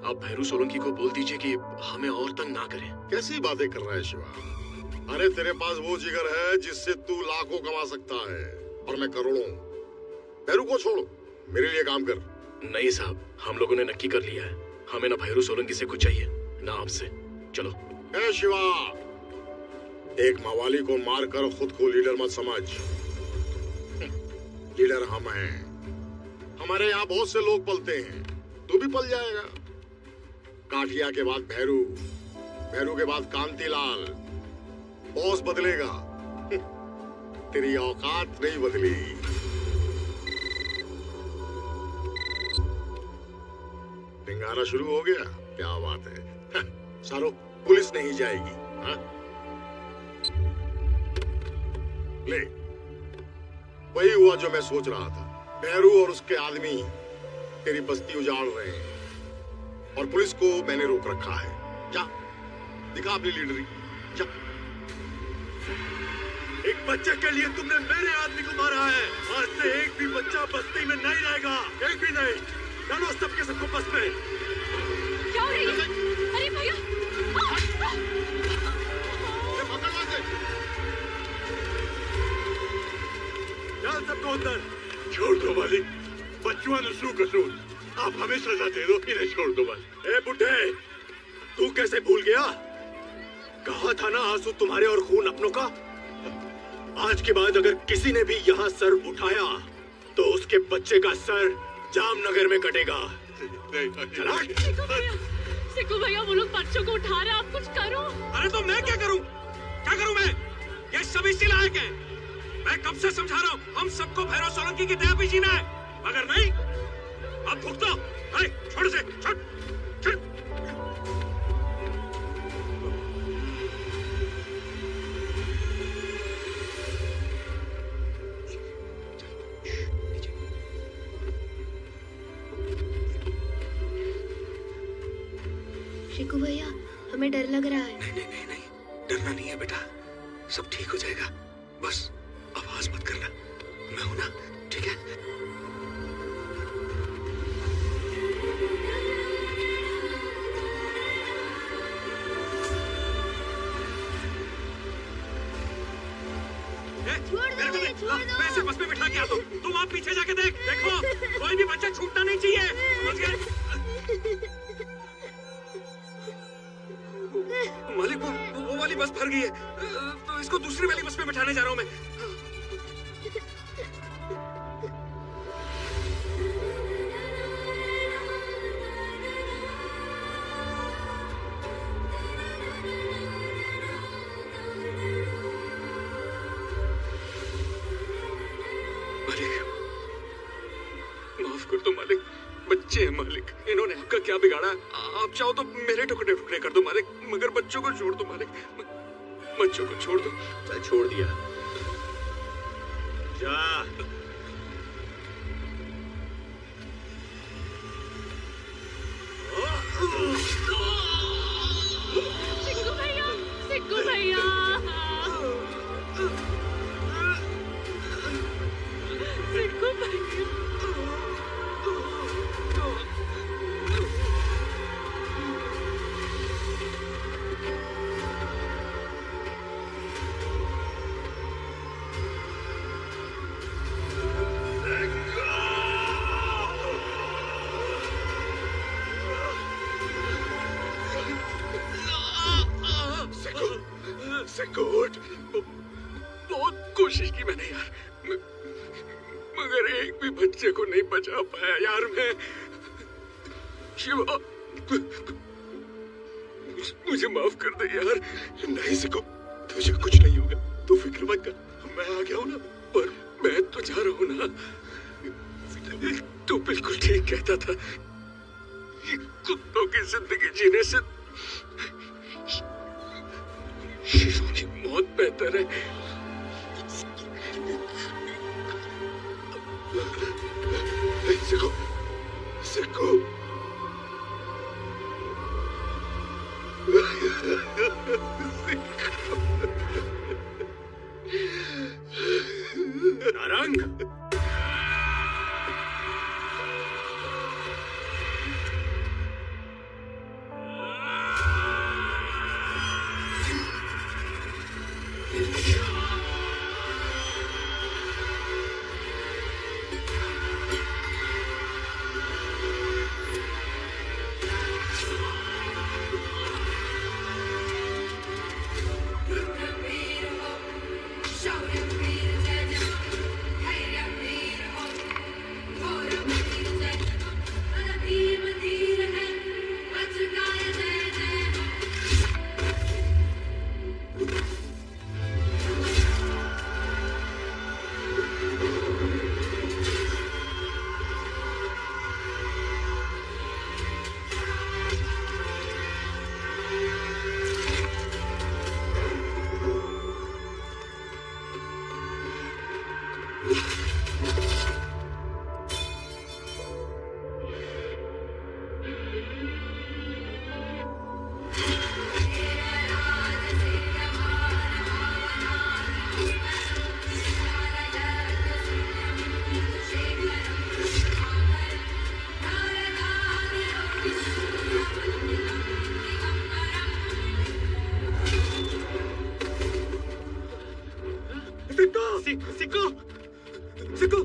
आप भैरू सोलंकी को बोल दीजिए कि हमें और तंग ना करें।
कैसी बातें कर रहा है शिवा? अरे तेरे पास वो जिगर है जिससे तू लाखों कमा सकता है और मैं करोड़ों। भैरू को छोड़, मेरे लिए काम कर।
नहीं साहब, हम लोगों ने नक्की कर लिया है। हमें ना भैरू सोलंकी से कुछ चाहिए ना आपसे। चलो।
ए शिवा, एक मवाली को मारकर खुद को लीडर मत समझ। लीडर हम हैं। हमारे यहाँ बहुत से लोग पलते हैं, तू भी पल जाएगा। काठिया के बाद भैरू, भैरू के बाद कांतिलाल। बॉस बदलेगा, तेरी औकात नहीं बदली। टिंगारा शुरू हो गया, क्या बात है। सारो पुलिस नहीं जाएगी। हा? ले, वही हुआ जो मैं सोच रहा था। भैरू और उसके आदमी तेरी बस्ती उजाड़ रहे हैं और पुलिस को मैंने रोक रखा है। जा, दिखा अपनी लीडरी, जा।
एक बच्चे के लिए तुमने मेरे आदमी को मारा है। आज से एक भी बच्चा बस्ती में नहीं रहेगा, एक भी नहीं। डालो सबके सबको बस में।
क्या हो रही है? अरे भैया,
डाल सबको अंदर। छोड़ दो मालिक, बच्चों ने शू कसूर। आप हमें सजा दे दो, इन्हें छोड़ दो बस। ए बुढ़े, तू कैसे भूल गया? कहा था ना आंसू तुम्हारे और खून अपनों का। आज के बाद अगर किसी ने भी यहाँ सर उठाया तो उसके बच्चे का सर जामनगर में कटेगा। चला।
सिक्कू भैया, वो लोग बच्चों को उठा रहे हैं, आप कुछ करो।
अरे तो मैं क्या करूं? क्या करूं मैं? ये सब इसी लायक है। मैं कब से समझा रहा हूं, हम सबको भैरव सोलंकी की दया पे जीना है, मगर नहीं। अब भुगतो। छोड़ से, छोड़, छोड़।
शिकू भैया, हमें डर लग रहा है।
नहीं, डरना नहीं है बेटा, सब ठीक हो जाएगा। बस आवाज मत करना, मैं हूं ना, ठीक है? मैं इसे बस में बिठा के आता हूं। तुम आप पीछे जाके देखो, कोई भी बच्चा छूटना नहीं चाहिए, समझ गए? मालिक, वो वाली बस भर गई है, तो इसको दूसरी वाली बस में बिठाने जा रहा हूं मैं। माफ कर दो मालिक, बच्चे हैं मालिक, इन्होंने आपका क्या बिगाड़ा? आप चाहो तो मेरे टुकड़े टुकड़े कर दो मालिक, मगर बच्चों को छोड़ दो मालिक, बच्चों को छोड़ दो।
चल, छोड़ दिया।
जा।
सिक्कू भैया, सिक्कू भैया, सिक्कू भैया।
कोशिश की मैंने यार, मगर एक भी बच्चे को नहीं बचा पाया यार मैं। शिवा, मुझे माफ कर दे यार। नहीं सिको, तुझे कुछ नहीं होगा, तू फिक्र मत कर। मैं आ गया हूँ ना, पर मैं तो जा रहा हूँ ना। तू बिल्कुल ठीक कहता था, कुत्तों की जिंदगी जीने से शेरों की मौत बेहतर है। सिको, सिको।
नारंग,
सिको, सिको।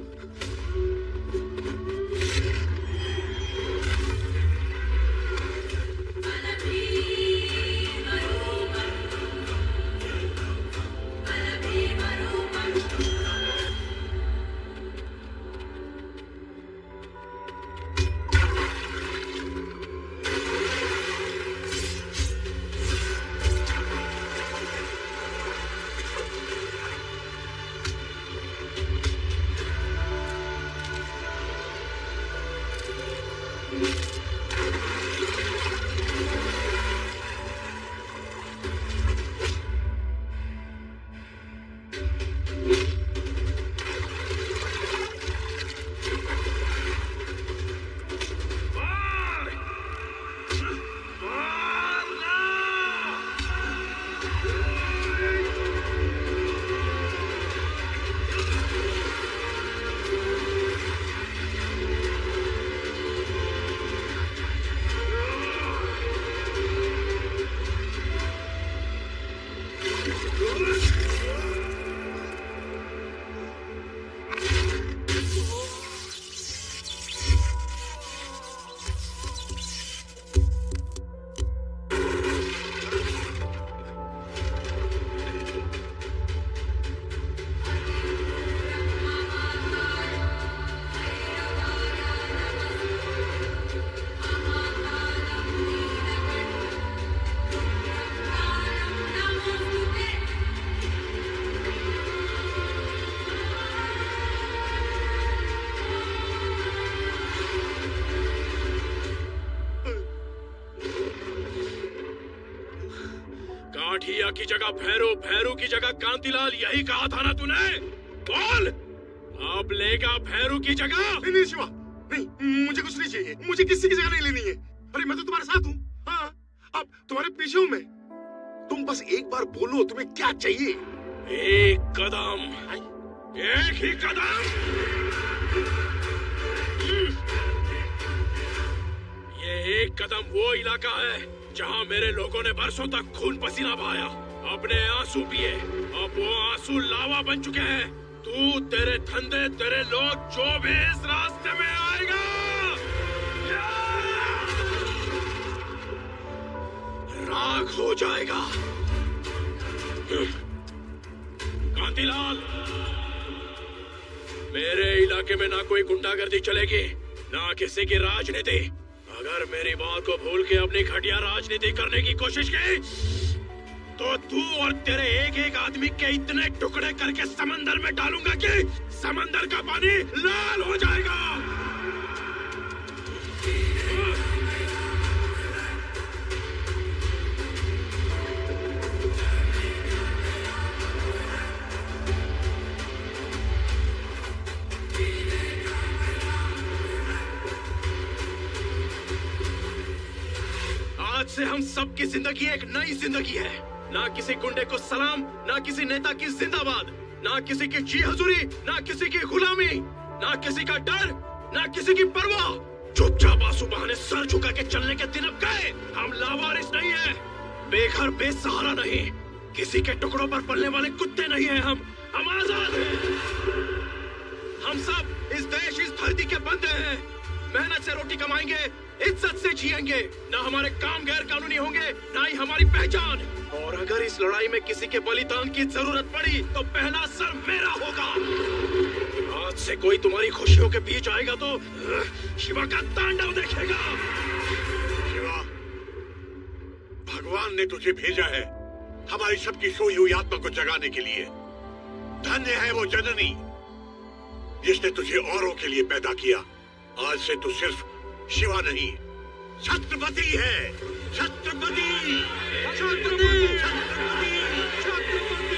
काठिया की जगह भैरू, भैरू की जगह कांतिलाल, यही कहा था ना तूने? बोल, अब लेगा भैरू की जगह?
नहीं नहीं शिवा, नहीं, मुझे कुछ नहीं चाहिए, मुझे किसी की जगह नहीं लेनी है। अरे मैं तो तुम्हारे साथ हूँ, हाँ, अब तुम्हारे पीछे हूँ मैं। तुम बस एक बार बोलो तुम्हें क्या चाहिए।
एक कदम, एक ही कदम। ये एक कदम वो इलाका है जहाँ मेरे लोगों ने बरसों तक खून पसीना बहाया, अपने आंसू पिए। अब वो आंसू लावा बन चुके हैं। तू, तेरे धंधे, तेरे लोग, जो भी इस रास्ते में आएगा राख हो जाएगा। कांतिलाल, मेरे इलाके में ना कोई गुंडागर्दी चलेगी, ना किसी की राजनीति। अगर मेरी बात को भूल के अपनी घटिया राजनीति करने की कोशिश की तो तू और तेरे एक एक आदमी के इतने टुकड़े करके समंदर में डालूंगा कि समंदर का पानी लाल हो जाएगा। आज से हम सबकी जिंदगी एक नई जिंदगी है। ना किसी गुंडे को सलाम, ना किसी नेता की जिंदाबाद, ना किसी की जी हजूरी, ना किसी की गुलामी, ना किसी का डर, ना किसी की परवाह। चुपचाप आंसू बहाने सर झुका के चलने के दिन अब गए। हम लावारिस नहीं है, बेघर बेसहारा नहीं, किसी के टुकड़ों पर पलने वाले कुत्ते नहीं है। हम आजाद हैं। हम सब इस देश, इस धरती के बंदे हैं। मेहनत से रोटी कमाएंगे, इज्जत से जिएंगे। ना हमारे काम गैर कानूनी होंगे, ना ही हमारी पहचान। और अगर इस लड़ाई में किसी के बलिदान की जरूरत पड़ी तो पहला सर मेरा होगा। आज से कोई तुम्हारी खुशियों के बीच आएगा तो शिवा का तांडव देखेगा।
शिवा, भगवान ने तुझे भेजा है हमारी सबकी सोई हुई आत्मा को जगाने के लिए। धन्य है वो जननी जिसने तुझे औरों के लिए पैदा किया। आज से तू सिर्फ शिवा नहीं, छत्रपति है। छत्रपति, छत्रपति, छत्रपति, छत्रपति।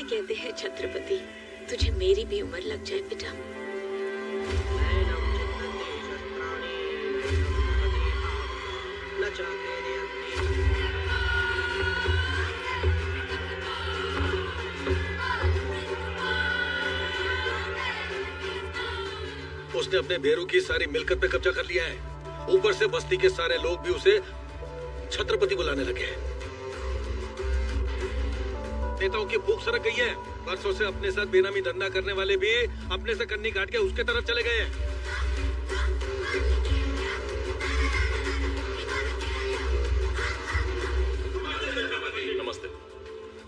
कहते हैं छत्रपति, तुझे मेरी भी उम्र लग जाए बेटा।
उसने अपने भेरू की सारी मिलकत पे कब्जा कर लिया है। ऊपर से बस्ती के सारे लोग भी उसे छत्रपति बुलाने लगे हैं। नेताओं की भूख सरक गई है। बरसों से अपने साथ बेनामी धंधा करने वाले भी अपने से कन्नी काट के उसके तरफ चले गए हैं।
नमस्ते,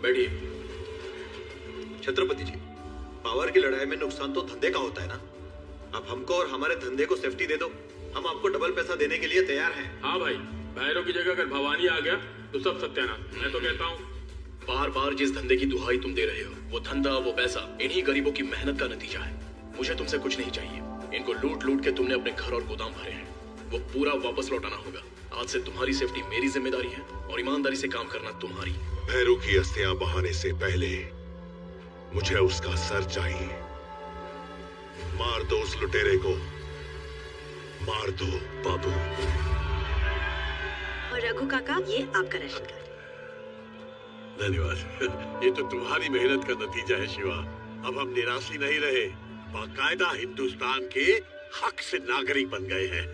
बैठिए।
छत्रपति जी, पावर की लड़ाई में नुकसान तो धंधे का होता है ना। अब हमको और हमारे धंधे को सेफ्टी दे दो, हम आपको डबल पैसा देने के लिए तैयार हैं।
हाँ भाई, भैरव की जगह अगर भवानी आ गया तो सब सत्यानाश। मैं तो कहता हूँ
बार बार जिस धंधे की दुहाई तुम दे रहे हो, वो धंधा, वो पैसा इन्हीं गरीबों की मेहनत का नतीजा है। मुझे तुमसे कुछ नहीं चाहिए। इनको लूट लूट के तुमने अपने घर और गोदाम भरे हैं, वो पूरा वापस लौटाना होगा। आज से तुम्हारी सेफ्टी मेरी जिम्मेदारी है और ईमानदारी से काम करना तुम्हारी।
भैरू की अस्थियां बहाने से पहले मुझे उसका सर चाहिए। मार दो उस लुटेरे को, मार दो बाबू।
और रघु काका, ये आपका राशन कार्ड।
धन्यवाद। ये तो तुम्हारी मेहनत का नतीजा है शिवा। अब हम निराशी नहीं रहे, बाकायदा हिंदुस्तान के हक से नागरिक बन गए हैं।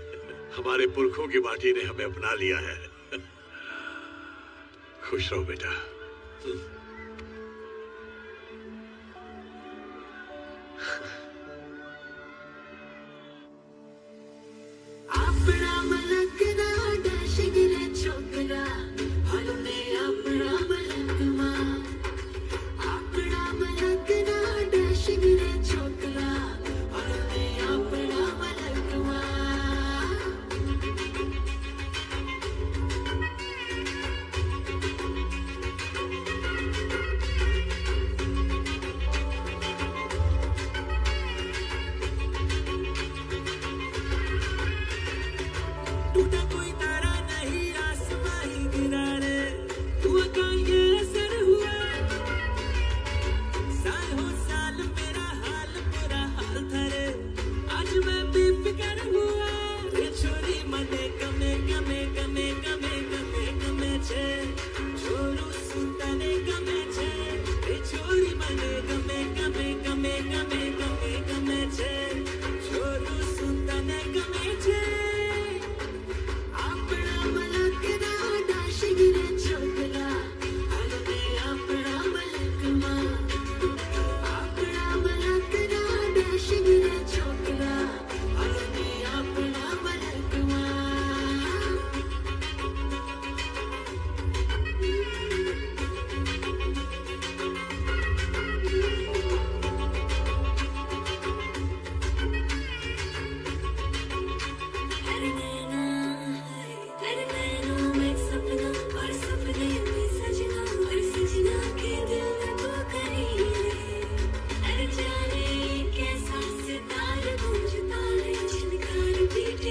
हमारे पुरखों की माटी ने हमें अपना लिया है। खुश रहो बेटा।
अपना मलक ना डशिगरे छोकरा, हलने अपना मलक मां। अपना मलक ना डशिगरे छोकरा, हलने अपना मलक मां।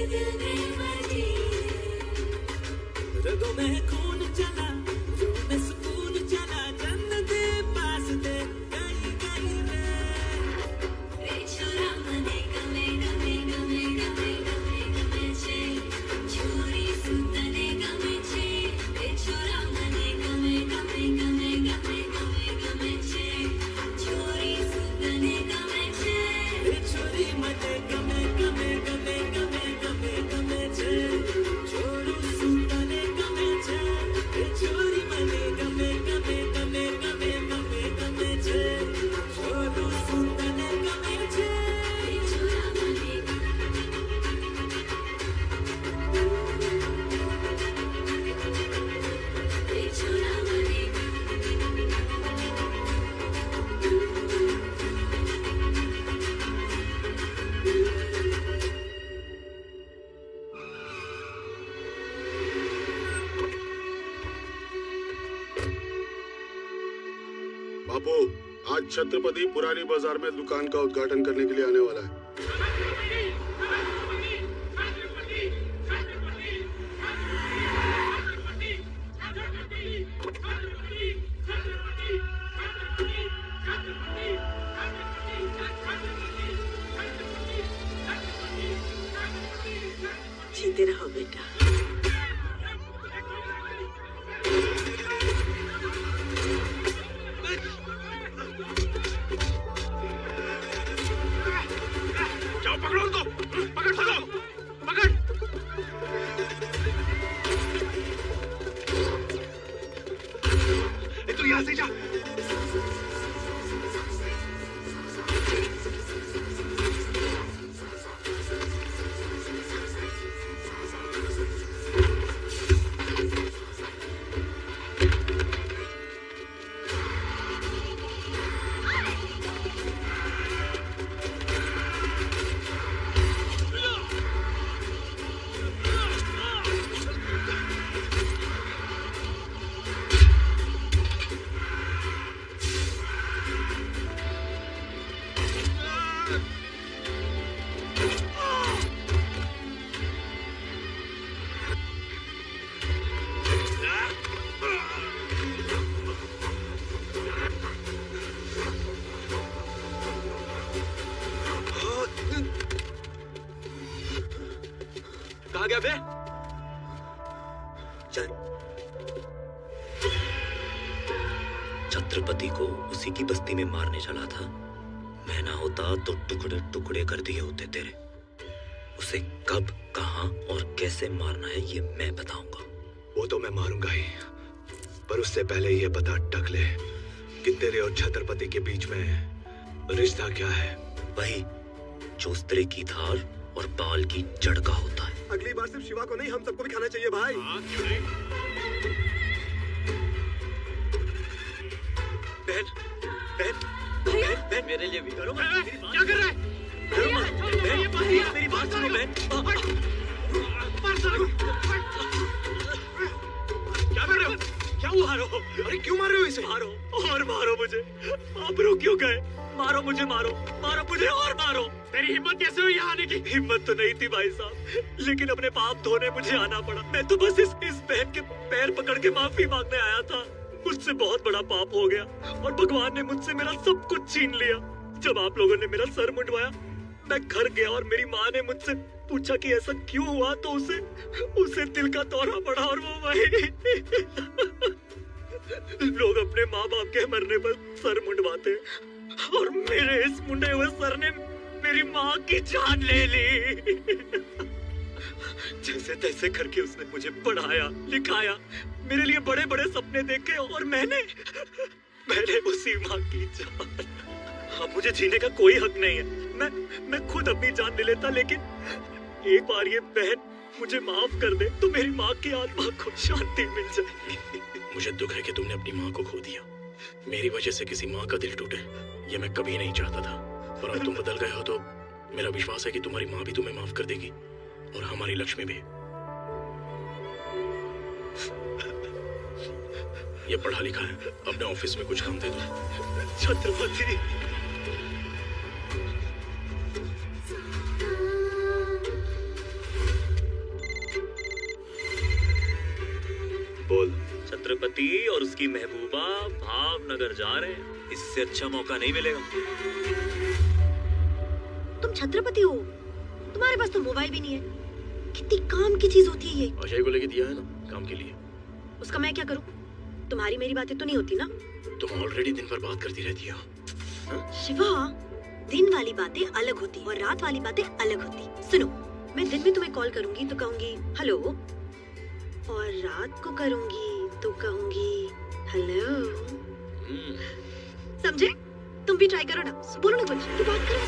दिल में बजी
रगों में खून चला, रूह में सुकून चला, जन्नत पास दे गई गई रे।
बेछुरा मने गमे गमे गमे गमे गमे गमे छे, छोरी सुतने गमे छे। बेछुरा मने गमे गमे गमे गमे गमे गमे छे, छोरी सुतने गमे छे।
छोरी मने गमे गमे गमे गमे गमे गमे छे, छोरू सुतने गमे छे। छोरी मने गमे गमे गमे गमे गमे गमे छे, छोरू सुतने गमे छे।
बेछुरा मने बेछुरा मने
बापू, आज छत्रपति पुरानी बाजार में दुकान का उद्घाटन करने के लिए आने वाला है।
जीते रहो बेटा।
जाओ पकड़ो उनको, पकड़ पकड़ो, पकड़। तू यहाँ से जा।
कहाँ गया बे? चल। छत्रपति को उसी की बस्ती में मारने चला था। मैं ना होता तो टुकड़े टुकड़े कर दिए होते तेरे। उसे कब, कहाँ और कैसे मारना है ये मैं बताऊंगा।
वो तो मैं मारूंगा ही, पर उससे पहले ये बता टकले कि तेरे और छत्रपति के बीच में रिश्ता क्या है?
वही जो स्त्री की धार और बाल की जड़ का होता है।
अगली बार सिर्फ शिवा को नहीं, हम सबको भी खाना चाहिए भाई।
बहन, बहन, बहन, बहन, मेरे लिए भी करो।
क्या कर रहा है?
बहन, मेरी बात सुनो बहन।
क्या कर रहे हो?
क्या हुआ? मारो।
अरे क्यों मार रहे हो इसे?
मारो और मारो मुझे। आप रो क्यों गए? मारो मुझे, मारो मारो मुझे और मारो।
तेरी हिम्मत कैसे हुई यहाँ आने की?
हिम्मत तो नहीं थी भाई साहब, लेकिन अपने पाप धोने मुझे आना पड़ा। मैं तो बस इस बहन के पैर पकड़ के माफी मांगने आया था। मुझसे बहुत बड़ा पाप हो गया और भगवान ने मुझसे मेरा सब कुछ छीन लिया। जब आप लोगों ने मेरा सर मुंडवाया, मैं घर गया और मेरी माँ ने मुझसे पूछा कि ऐसा क्यों हुआ, तो उसे दिल का दौरा पड़ा और वो वही। लोग अपने माँ बाप के मरने पर सर मुंडवाते और मेरे इस मुंडे हुए सर ने मेरी माँ की जान ले ली। जैसे तैसे करके उसने मुझे पढ़ाया लिखाया, मेरे लिए बड़े बड़े सपने देखे और मैंने उसी माँ की जान। अब मुझे जीने का कोई हक नहीं है। मैं खुद अपनी जान ले लेता, लेकिन एक बार ये बहन मुझे माफ कर दे तो मेरी माँ की आत्मा को शांति मिल जाएगी।
मुझे दुख है कि तुमने अपनी माँ को खो दिया। मेरी वजह से किसी माँ का दिल टूटे, ये मैं कभी नहीं चाहता था। पर अब तुम बदल गए हो तो मेरा विश्वास है कि तुम्हारी माँ भी तुम्हें माफ कर देगी और हमारी लक्ष्मी भी। ये पढ़ा लिखा है, अपने ऑफिस में कुछ काम दे दो।
छत्रपति, छत्रपति और उसकी महबूबा भावनगर जा रहे हैं। इससे अच्छा मौका नहीं मिलेगा।
तुम छत्रपति हो, तुम्हारे पास तो मोबाइल भी नहीं है। कितनी काम की चीज होती है ये।
अजय को लेके दिया है ना काम के लिए।
उसका मैं क्या करूं? तुम्हारी मेरी बातें तो नहीं होती ना?
तुम ऑलरेडी दिन भर बात करती रहती हो।
शिवा, दिन वाली बातें अलग होती और रात वाली बातें अलग होती। सुनो, मैं दिन में तुम्हें कॉल करूंगी तो कहूंगी हेलो, और रात को करूंगी तो कहूंगी हेलो। समझे? तुम भी ट्राई करो ना। बोलो ना कुछ, तो बात करो।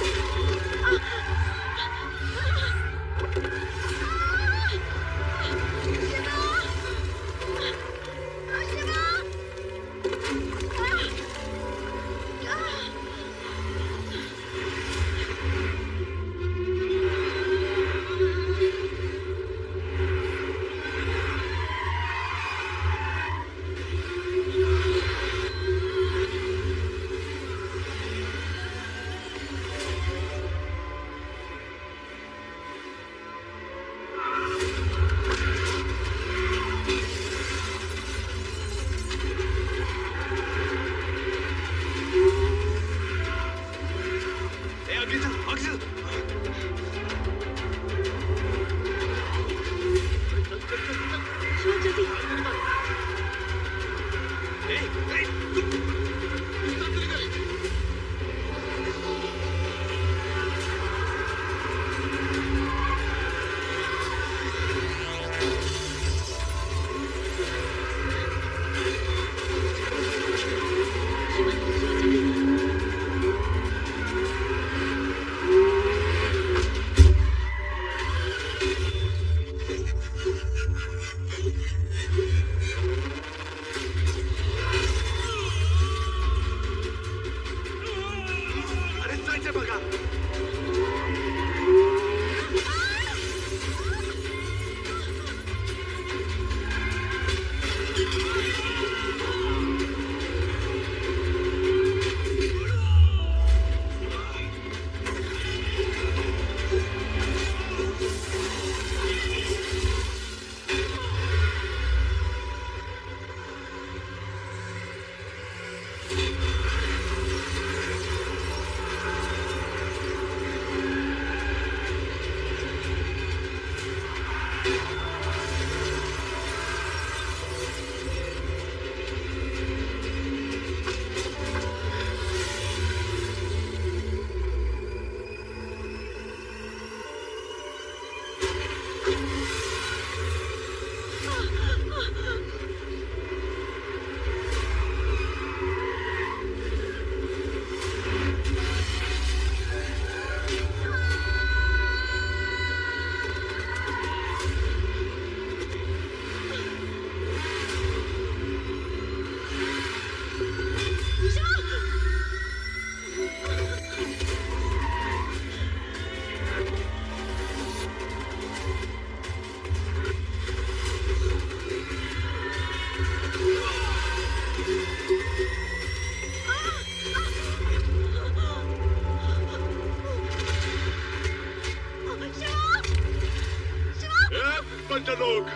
लोग,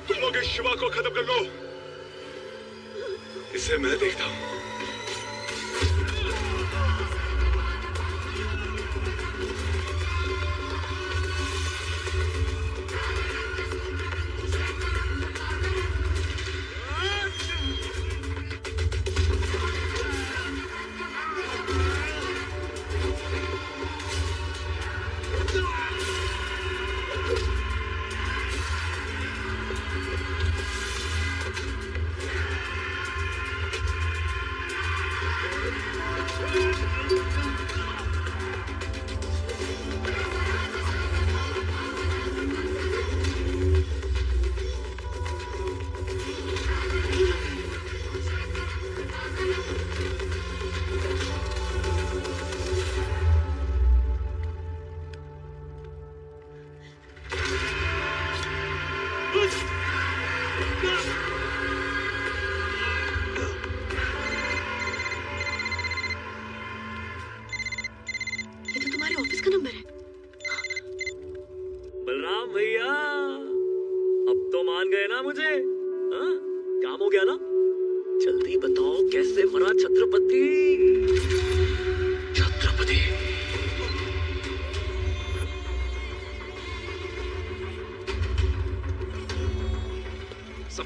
तुम लोग इस शिवा को खत्म कर लो। इसे मैं देखता हूँ।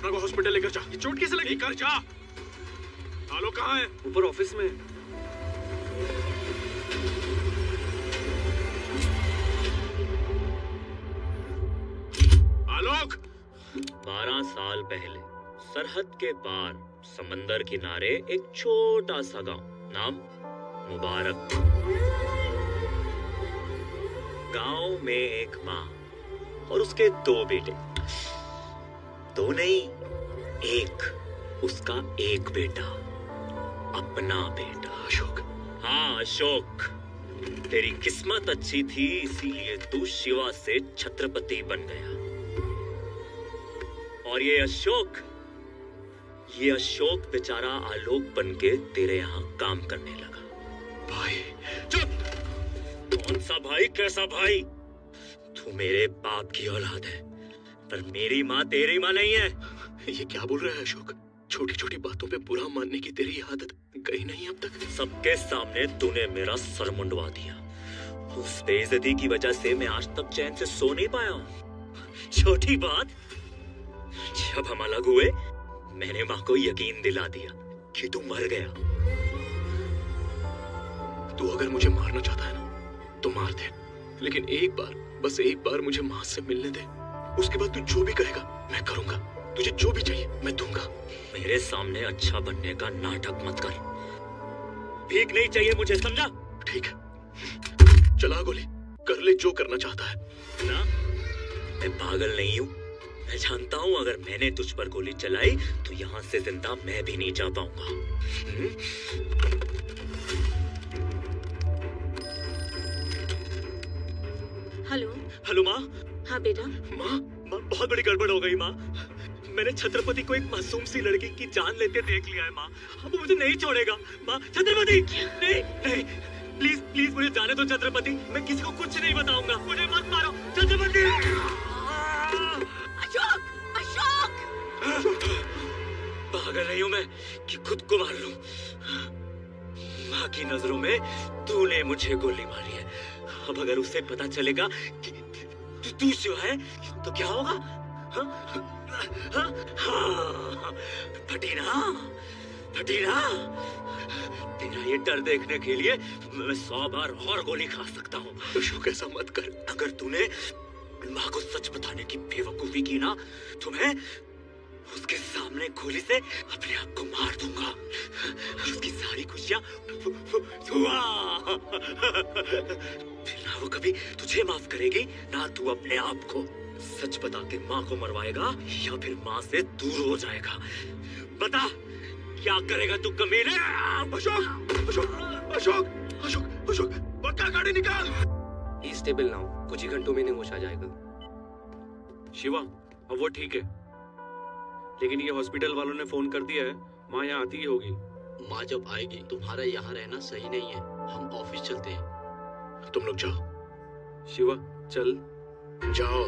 सपना को हॉस्पिटल लेकर जा। ये चोट कैसे लगी? कर जा। आलोक कहाँ है?
ऊपर ऑफिस में।
आलोक!
12 साल पहले सरहद के पार समंदर किनारे एक छोटा सा गांव, नाम मुबारक। गांव में एक माँ और उसके 2 बेटे। 2 नहीं, एक। उसका एक बेटा, अपना बेटा अशोक। हाँ अशोक, तेरी किस्मत अच्छी थी इसीलिए तू शिवा से छत्रपति बन गया। और ये अशोक बेचारा आलोक बनके तेरे यहाँ काम करने लगा।
भाई
चुप! कौन सा भाई, कैसा भाई? तू मेरे बाप की औलाद है, पर मेरी माँ तेरी माँ नहीं है।
ये क्या बोल रहा है अशोक? छोटी छोटी बातों पे बुरा मानने की तेरी आदत गई नहीं अब तक?
सबके सामने तूने मेरा सर मुंडवा दिया। उस बेइज्जती की वजह से मैं आज तक चैन से सो नहीं पाया हूँ। छोटी बात, जब हम अलग हुए मैंने माँ को यकीन दिला दिया कि तू मर गया।
तू अगर मुझे मारना चाहता है ना तो मार दे, लेकिन एक बार, बस एक बार मुझे माँ से मिलने दे। उसके बाद तू जो भी कहेगा मैं करूंगा। तुझे जो भी चाहिए मैं दूंगा।
मेरे सामने अच्छा बनने का नाटक मत कर। भीख नहीं चाहिए मुझे, समझा?
ठीक है, चला गोली, कर ले जो करना चाहता है।
ना, मैं पागल नहीं हूँ। मैं जानता हूँ अगर मैंने तुझ पर गोली चलाई तो यहाँ से जिंदा मैं भी नहीं जा पाऊंगा।
हेलो।
हेलो माँ।
हाँ बेटा।
माँ बहुत बड़ी गड़बड़ हो गई माँ। मैंने छत्रपति को एक मासूम सी लड़की की जान लेते देख लिया है माँ। अब वो मुझे नहीं छोड़ेगा माँ। छत्रपति नहीं नहीं, प्लीज प्लीज मुझे जाने दो छत्रपति। मैं किसी को कुछ नहीं बताऊंगा। मुझे मत मारो छत्रपति।
अशोक! अशोक!
पागल नहीं हूं मैं कि खुद को मार लूं। माँ की नजरों में तूने मुझे गोली मारी है। अब अगर उसे पता चलेगा कि तू जो है तो क्या होगा? फटीना, फटीना, तेरा ये डर देखने के लिए मैं 100 बार और गोली खा सकता हूँ।
अशोक ऐसा मत कर।
अगर तूने माँ को सच बताने की बेवकूफी की ना तो मैं उसके सामने गोली से अपने आप को मार दूंगा। उसकी सारी खुशियां फिर ना वो कभी तुझे माफ करेगी ना तू अपने आप को। सच बता के माँ को मरवाएगा या फिर माँ से दूर हो जाएगा? बता क्या करेगा तू कमीने?
अशोक! अशोक! अशोक! अशोक! अशोक! पक्का गाड़ी निकाल।
स्टेबल ना हो, कुछ ही घंटों में होश आ जाएगा।
शिवा, अब वो ठीक है, लेकिन ये हॉस्पिटल वालों ने फोन कर दिया है, माँ यहाँ आती ही होगी।
माँ जब आएगी तुम्हारा यहाँ रहना सही नहीं है। हम ऑफिस चलते हैं, तुम लोग जाओ।
शिवा चल।
जाओ।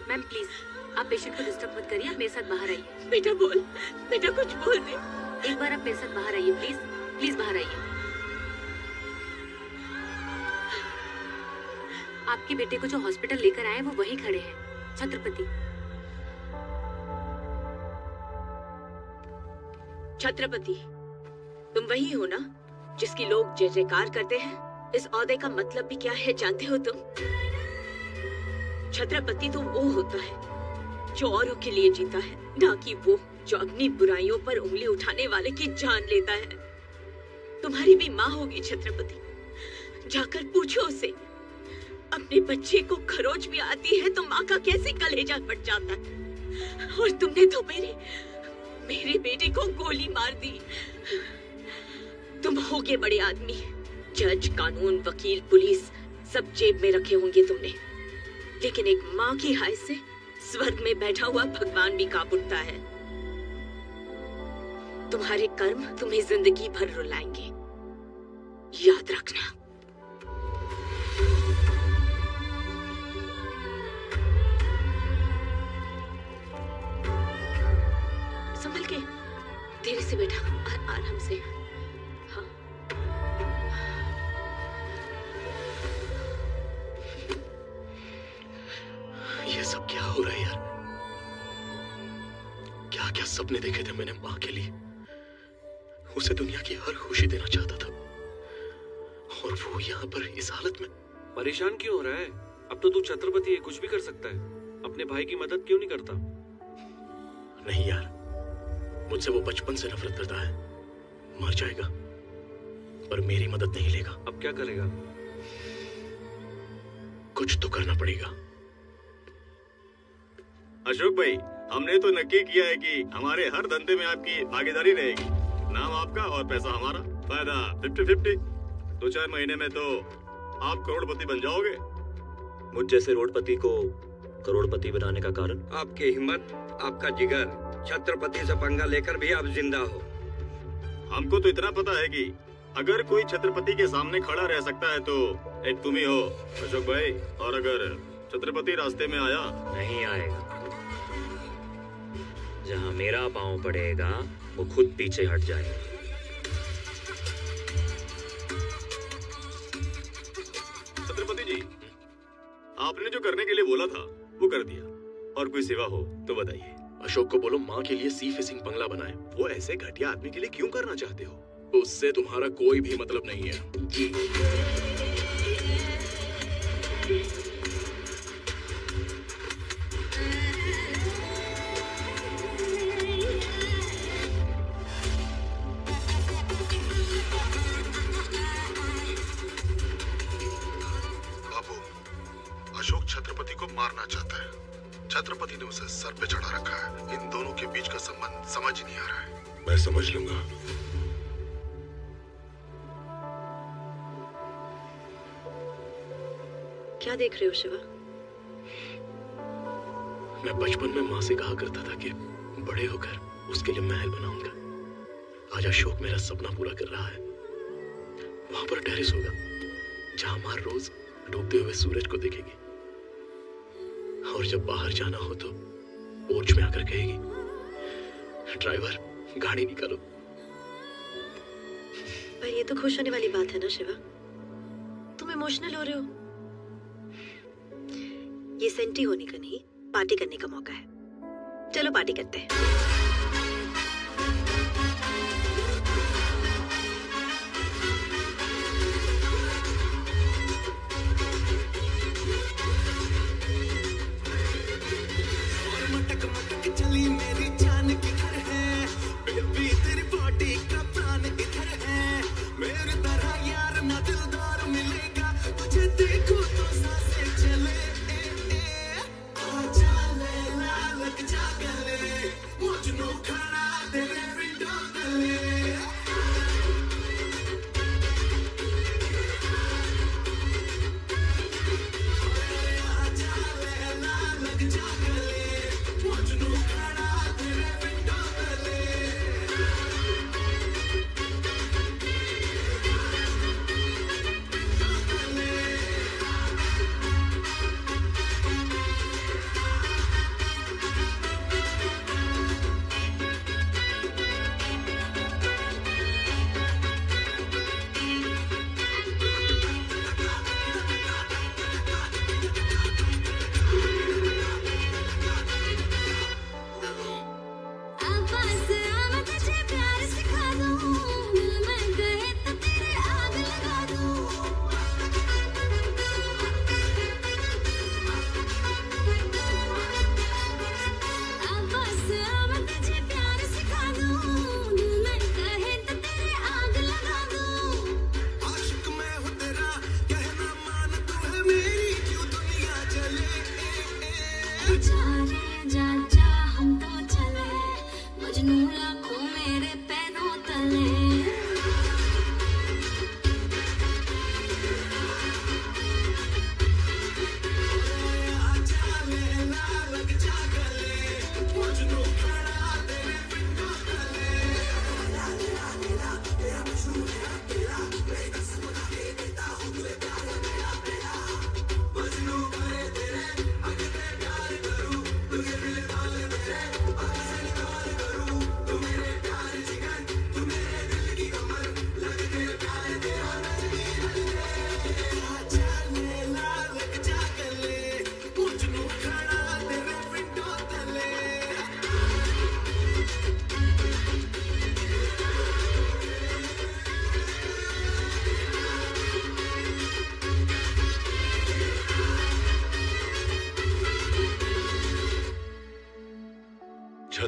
मैम प्लीज आप पेशेंट को डिस्टर्ब मत करिए। आप मेरे साथ बाहर आइए। बेटा बोल, बेटा कुछ बोल दे। एक बार आप मेरे साथ बाहर आइए प्लीज, प्लीज बाहर आइए। आपके बेटे को जो हॉस्पिटल लेकर आए वो वहीं खड़े हैं, छत्रपति। छत्रपति, तुम वही हो ना जिसकी लोग जय जयकार करते हैं? इस ओहदे का मतलब भी क्या है जानते हो तुम? छत्रपति तो वो होता है जो औरों के लिए जीता है, ना कि वो जो अपनी बुराइयों पर उंगली उठाने वाले की जान लेता है। तुम्हारी भी माँ होगी छत्रपति, जाकर पूछो उसे। अपने बच्चे को खरोच भी आती है तो माँ का कैसे कलेजा फट जाता है। और तुमने तो मेरे बेटे को गोली मार दी। तुम होगे बड़े आदमी, जज, कानून, वकील, पुलिस, सब जेब में रखे होंगे तुमने, लेकिन एक माँ की हाय से स्वर्ग में बैठा हुआ भगवान भी कांप उठता है। तुम्हारे कर्म तुम्हें जिंदगी भर रुलाएंगे, याद रखना। संभल के, धीरे से बेटा, आराम से। हाँ।
ये सब क्या हो रहा है यार? क्या क्या सपने देखे थे मैंने माँ के लिए। उसे दुनिया की हर खुशी देना चाहता था, और वो यहाँ पर इस हालत में।
परेशान क्यों हो रहा है? अब तो तू छत्रपति है, कुछ भी कर सकता है। अपने भाई की मदद क्यों नहीं करता?
नहीं यार, मुझसे वो बचपन से नफरत करता है। मर जाएगा पर मेरी मदद नहीं लेगा।
अब क्या करेगा?
कुछ तो करना पड़ेगा।
अशोक भाई, हमने तो नक्की किया है कि हमारे हर धंधे में आपकी भागीदारी रहेगी। नाम आपका और पैसा हमारा, फायदा 50-50। 2-4 महीने में तो आप करोड़पति बन जाओगे।
मुझ जैसे रोडपति को करोड़पति बनाने का कारण?
आपकी हिम्मत, आपका जिगर। छत्रपति से पंगा लेकर भी आप जिंदा हो।
हमको तो इतना पता है कि अगर कोई छत्रपति के सामने खड़ा रह सकता है तो एक तुम ही हो अशोक भाई। और अगर छत्रपति रास्ते में आया,
नहीं आएगा। जहां मेरा पांव पड़ेगा वो खुद पीछे हट जाएगा।
छत्रपति जी, आपने जो करने के लिए बोला था वो कर दिया, और कोई सेवा हो तो बताइए।
अशोक को बोलो माँ के लिए सी फिशिंग बंगला बनाए।
वो ऐसे घटिया आदमी के लिए क्यों करना चाहते हो?
उससे तुम्हारा कोई भी मतलब नहीं है।
बाबू, अशोक छत्रपति को मारना चाहता है। छत्रपति ने उसे सर पे चढ़ा रखा है। इन दोनों के बीच का संबंध समझ ही नहीं आ रहा है।
मैं समझ लूंगा।
क्या देख रहे हो शिवा?
मैं बचपन में माँ से कहा करता था कि बड़े होकर उसके लिए महल बनाऊंगा। आज अशोक मेरा सपना पूरा कर रहा है। वहां पर टेरेस होगा जहां माँ रोज डूबते हुए सूरज को देखेगी, और जब बाहर जाना हो तो पोर्च में आकर कहेगी, ड्राइवर गाड़ी निकालो।
पर ये तो खुश होने वाली बात है ना शिवा? तुम इमोशनल हो रहे हो। ये सेंटी होने का नहीं, पार्टी करने का मौका है। चलो पार्टी करते हैं।
चली मेरी जान किधर है? बेबी तेरी बॉडी का प्राण इधर है। मेरी तरह यार ना दिलदार मिलेगा, तुझे देखो तो सांसें चले। आजा लैला लग जा गले, मजनू खड़ा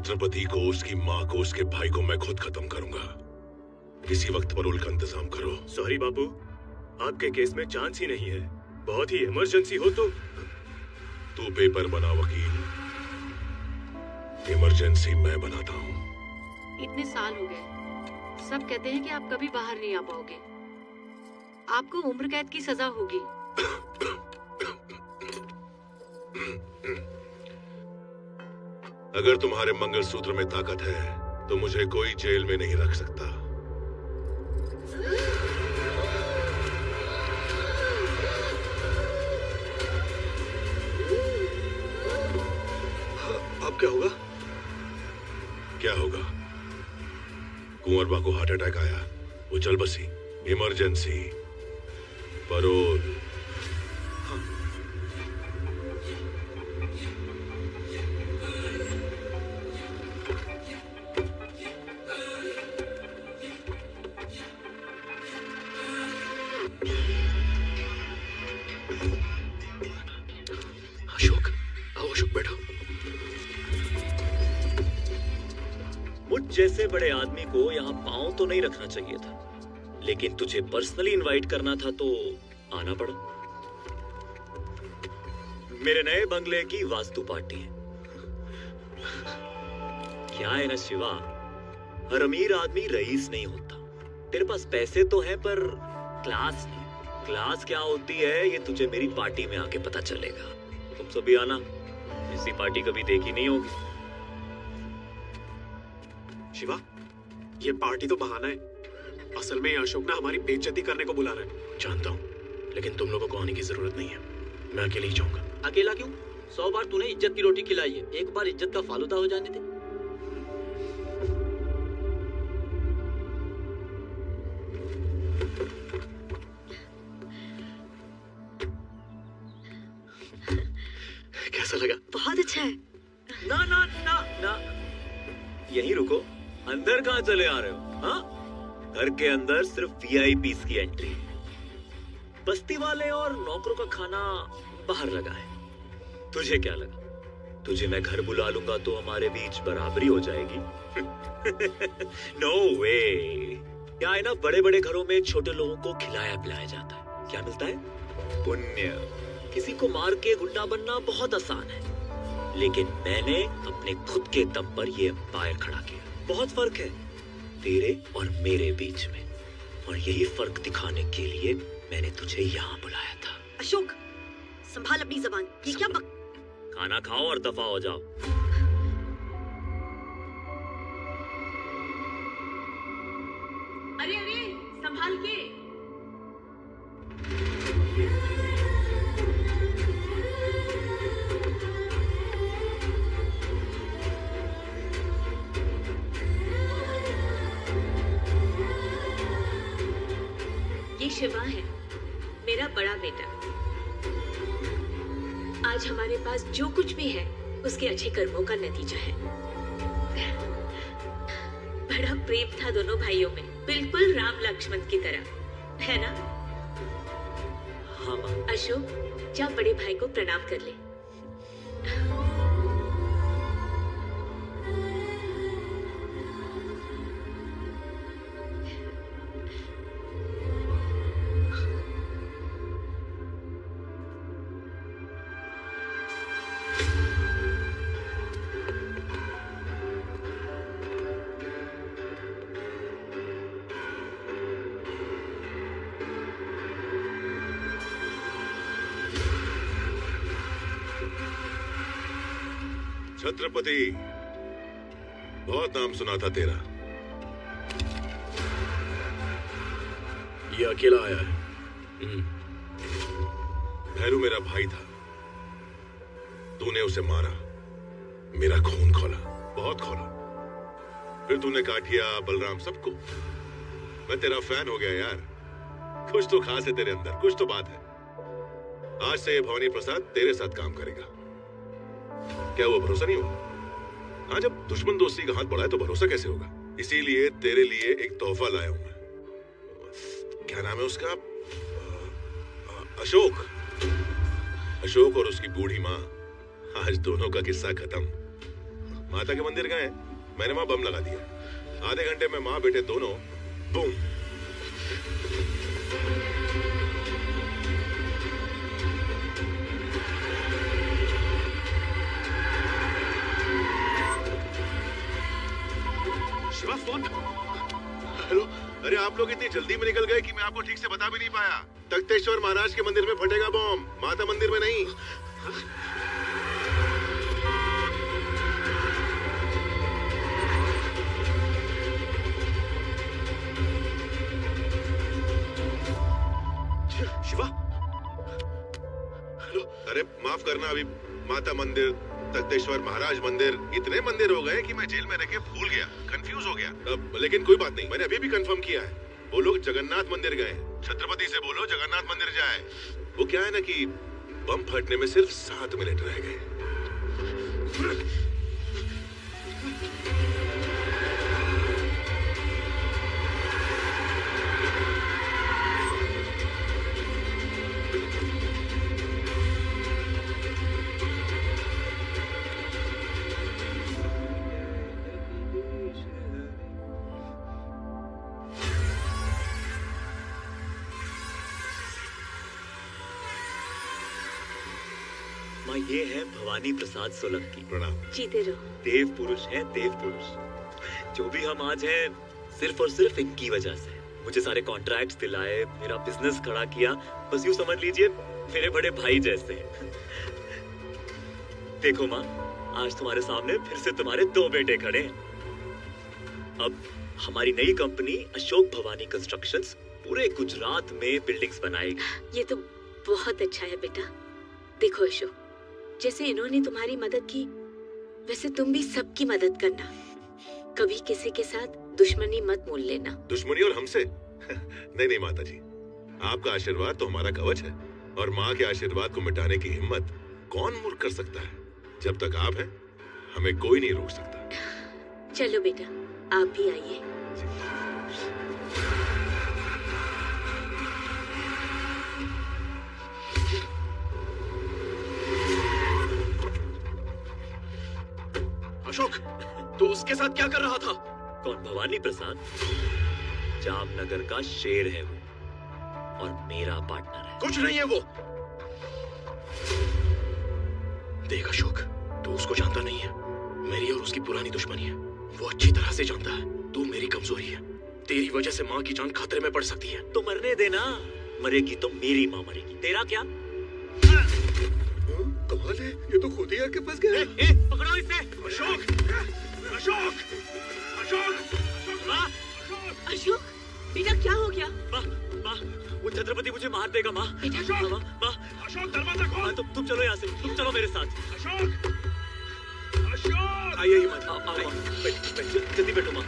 छत्रपति को, उसकी माँ को, उसके भाई को मैं खुद खत्म करूंगा। किसी वक्त परोल का इंतजाम करो।
सॉरी बापू, आपके केस में चांस ही नहीं है। बहुत ही इमरजेंसी हो तो
तू पेपर बना वकील, इमरजेंसी मैं बनाता हूँ।
इतने साल हो गए, सब कहते हैं कि आप कभी बाहर नहीं आ पाओगे। आपको उम्र कैद की सजा होगी।
अगर तुम्हारे मंगलसूत्र में ताकत है तो मुझे कोई जेल में नहीं रख सकता।
अब क्या होगा?
क्या होगा? कुंवरबा को हार्ट अटैक आया, वो चल बसी। Emergency, parole.
अशोक, आओ अशोक, बैठो।
मुझ जैसे बड़े आदमी को यहाँ पांव तो नहीं रखना चाहिए था, लेकिन तुझे पर्सनली इनवाइट करना था तो आना पड़ा। मेरे नए बंगले की वास्तु पार्टी है। क्या है ना शिवा, हर अमीर आदमी रईस नहीं होता। तेरे पास पैसे तो हैं पर क्लास नहीं। क्लास क्या होती है ये तुझे मेरी पार्टी में आके पता चलेगा। तुम सभी आना, ऐसी पार्टी कभी देखी नहीं होगी।
शिवा, ये पार्टी तो बहाना है। असल में ये अशोक ना हमारी बेइज्जती करने को बुला रहा है।
जानता हूँ, लेकिन तुम लोगों को आने की जरूरत नहीं है। मैं अकेले ही जाऊंगा।
अकेला क्यों? 100 बार तूने इज्जत की रोटी खिलाई है, एक बार इज्जत का फालूदा हो जाने दे।
कैसा लगा?
बहुत अच्छा है।
ना ना ना ना, यहीं रुको। अंदर कहाँ चले आ रहे हो? हाँ, घर के अंदर सिर्फ VIPs की एंट्री। बस्ती वाले और नौकरों का खाना बाहर लगा है। तुझे क्या लगा, तुझे मैं घर बुला लूंगा तो हमारे बीच बराबरी हो जाएगी? नो वे। क्या है ना, बड़े बड़े घरों में छोटे लोगों को खिलाया पिलाया जाता है। क्या मिलता है? पुण्य। किसी को मार के गुंडा बनना बहुत आसान है, लेकिन मैंने अपने खुद के दम पर ये एम्पायर खड़ा किया। बहुत फर्क है तेरे और मेरे बीच में, और यही फर्क दिखाने के लिए मैंने तुझे यहाँ बुलाया था।
अशोक, संभाल अपनी जबान। ये क्या
खाना खाओ और दफा हो जाओ।
अरे अरे, संभाल के।
ये शिवा है, मेरा बड़ा बेटा। आज हमारे पास जो कुछ भी है उसके अच्छे कर्मों का नतीजा है। बड़ा प्रेम था दोनों भाइयों में, बिल्कुल राम लक्ष्मण की तरह, है ना?
हाँ माँ।
अशोक, जा बड़े भाई को प्रणाम कर ले।
छत्रपति, बहुत नाम सुना था तेरा।
ये अकेला आया है।
भैरू मेरा भाई था, तूने उसे मारा, मेरा खून खोला, बहुत खोला। फिर तूने काटिया, बलराम, सबको। मैं तेरा फैन हो गया यार। कुछ तो खास है तेरे अंदर, कुछ तो बात है। आज से ये भवानी प्रसाद तेरे साथ काम करेगा। क्या वो भरोसा नहीं होगा? हाँ, जब दुश्मन दोस्ती का हाथ बढ़ाए तो भरोसा कैसे होगा? इसीलिए तेरे लिए एक तोहफा लाया हूं मैं। क्या नाम है उसका? अशोक। अशोक और उसकी बूढ़ी माँ, आज दोनों का किस्सा खत्म।
माता के मंदिर गए, मैंने वहां बम लगा दिया। आधे घंटे में माँ बेटे दोनों बूम।
शिवा फोन। हेलो, अरे आप लोग इतनी जल्दी में निकल गए कि मैं आपको ठीक से बता भी नहीं पाया। तख्तेश्वर महाराज के मंदिर में फटेगा बम, माता मंदिर में नहीं। शिवा, हेलो। अरे माफ करना, अभी माता मंदिर, तख्तेश्वर महाराज मंदिर, इतने मंदिर हो गए कि मैं जेल में रह के भूल गया, कंफ्यूज हो गया। लेकिन कोई बात नहीं, मैंने अभी भी कंफर्म किया है। वो लोग जगन्नाथ मंदिर गए। छत्रपति से बोलो जगन्नाथ मंदिर जाए। वो क्या है ना कि बम फटने में सिर्फ 7 मिनट रह गए।
ये है भवानी प्रसाद सोलंकी।
प्रणाम।
जीते रहो।
देव पुरुष है, देव पुरुष। जो भी हम आज हैं सिर्फ और सिर्फ इनकी वजह से। मुझे सारे कॉन्ट्रैक्ट्स दिलाए, मेरा बिजनेस खड़ा किया, बस यूं समझ लीजिए मेरे बड़े भाई जैसे। देखो माँ, आज तुम्हारे सामने फिर से तुम्हारे 2 बेटे खड़े हैं। अब हमारी नई कंपनी अशोक भवानी कंस्ट्रक्शंस पूरे गुजरात में बिल्डिंग्स बनाएगी।
ये तो बहुत अच्छा है बेटा। देखो अशोक, जैसे इन्होंने तुम्हारी मदद की, वैसे तुम भी सबकी मदद करना। कभी किसी के साथ दुश्मनी मत मोल लेना।
दुश्मनी और हमसे? नहीं नहीं माता जी, आपका आशीर्वाद तो हमारा कवच है, और माँ के आशीर्वाद को मिटाने की हिम्मत कौन मूर्ख कर सकता है। जब तक आप हैं, हमें कोई नहीं रोक सकता।
चलो बेटा, आप भी आइए।
अशोक, तू उसके साथ क्या कर रहा था?
कौन? भवानी प्रसाद जामनगर का शेर है वो, और मेरा पार्टनर है।
कुछ नहीं है वो।
देख अशोक, तू उसको जानता नहीं है। मेरी और उसकी पुरानी दुश्मनी है। वो अच्छी तरह से जानता है तू मेरी कमजोरी है। तेरी वजह से माँ की जान खतरे में पड़ सकती है।
तो मरने देना, मरेगी तो मेरी माँ मरेगी, तेरा क्या?
कमाल है, ये तो खुद ही आके फंस गया।
पकड़ो इसे।
अशोक, अशोक, अशोक,
माँ,
अशोक, बेटा क्या हो गया?
माँ, माँ, वो छत्रपति मुझे मार देगा माँ।
अशोक,
माँ, माँ,
अशोक दरवाजा खोल।
तुम चलो यहाँ से, तुम चलो मेरे साथ।
अशोक, अशोक,
आइए मत, आओ, जल्दी बैठो माँ।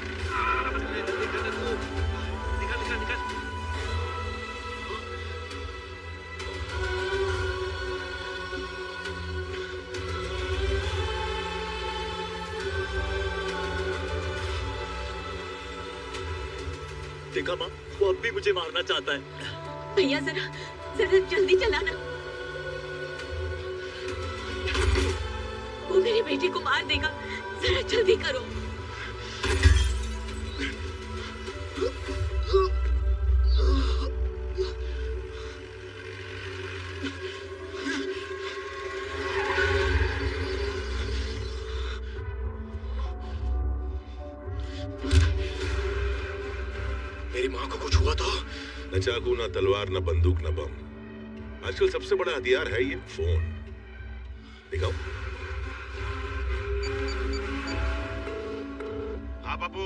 देखा माँ, वो अब भी मुझे मारना चाहता है।
भैया जरा जल्दी चलाना, वो मेरे बेटे को मार देगा। जरा जल्दी करो।
मेरी माँ को कुछ हुआ तो?
न चाकू, न तलवार, न बंदूक, न बम। आजकल सबसे बड़ा हथियार है ये फोन। दिखाओ।
हाँ बापू,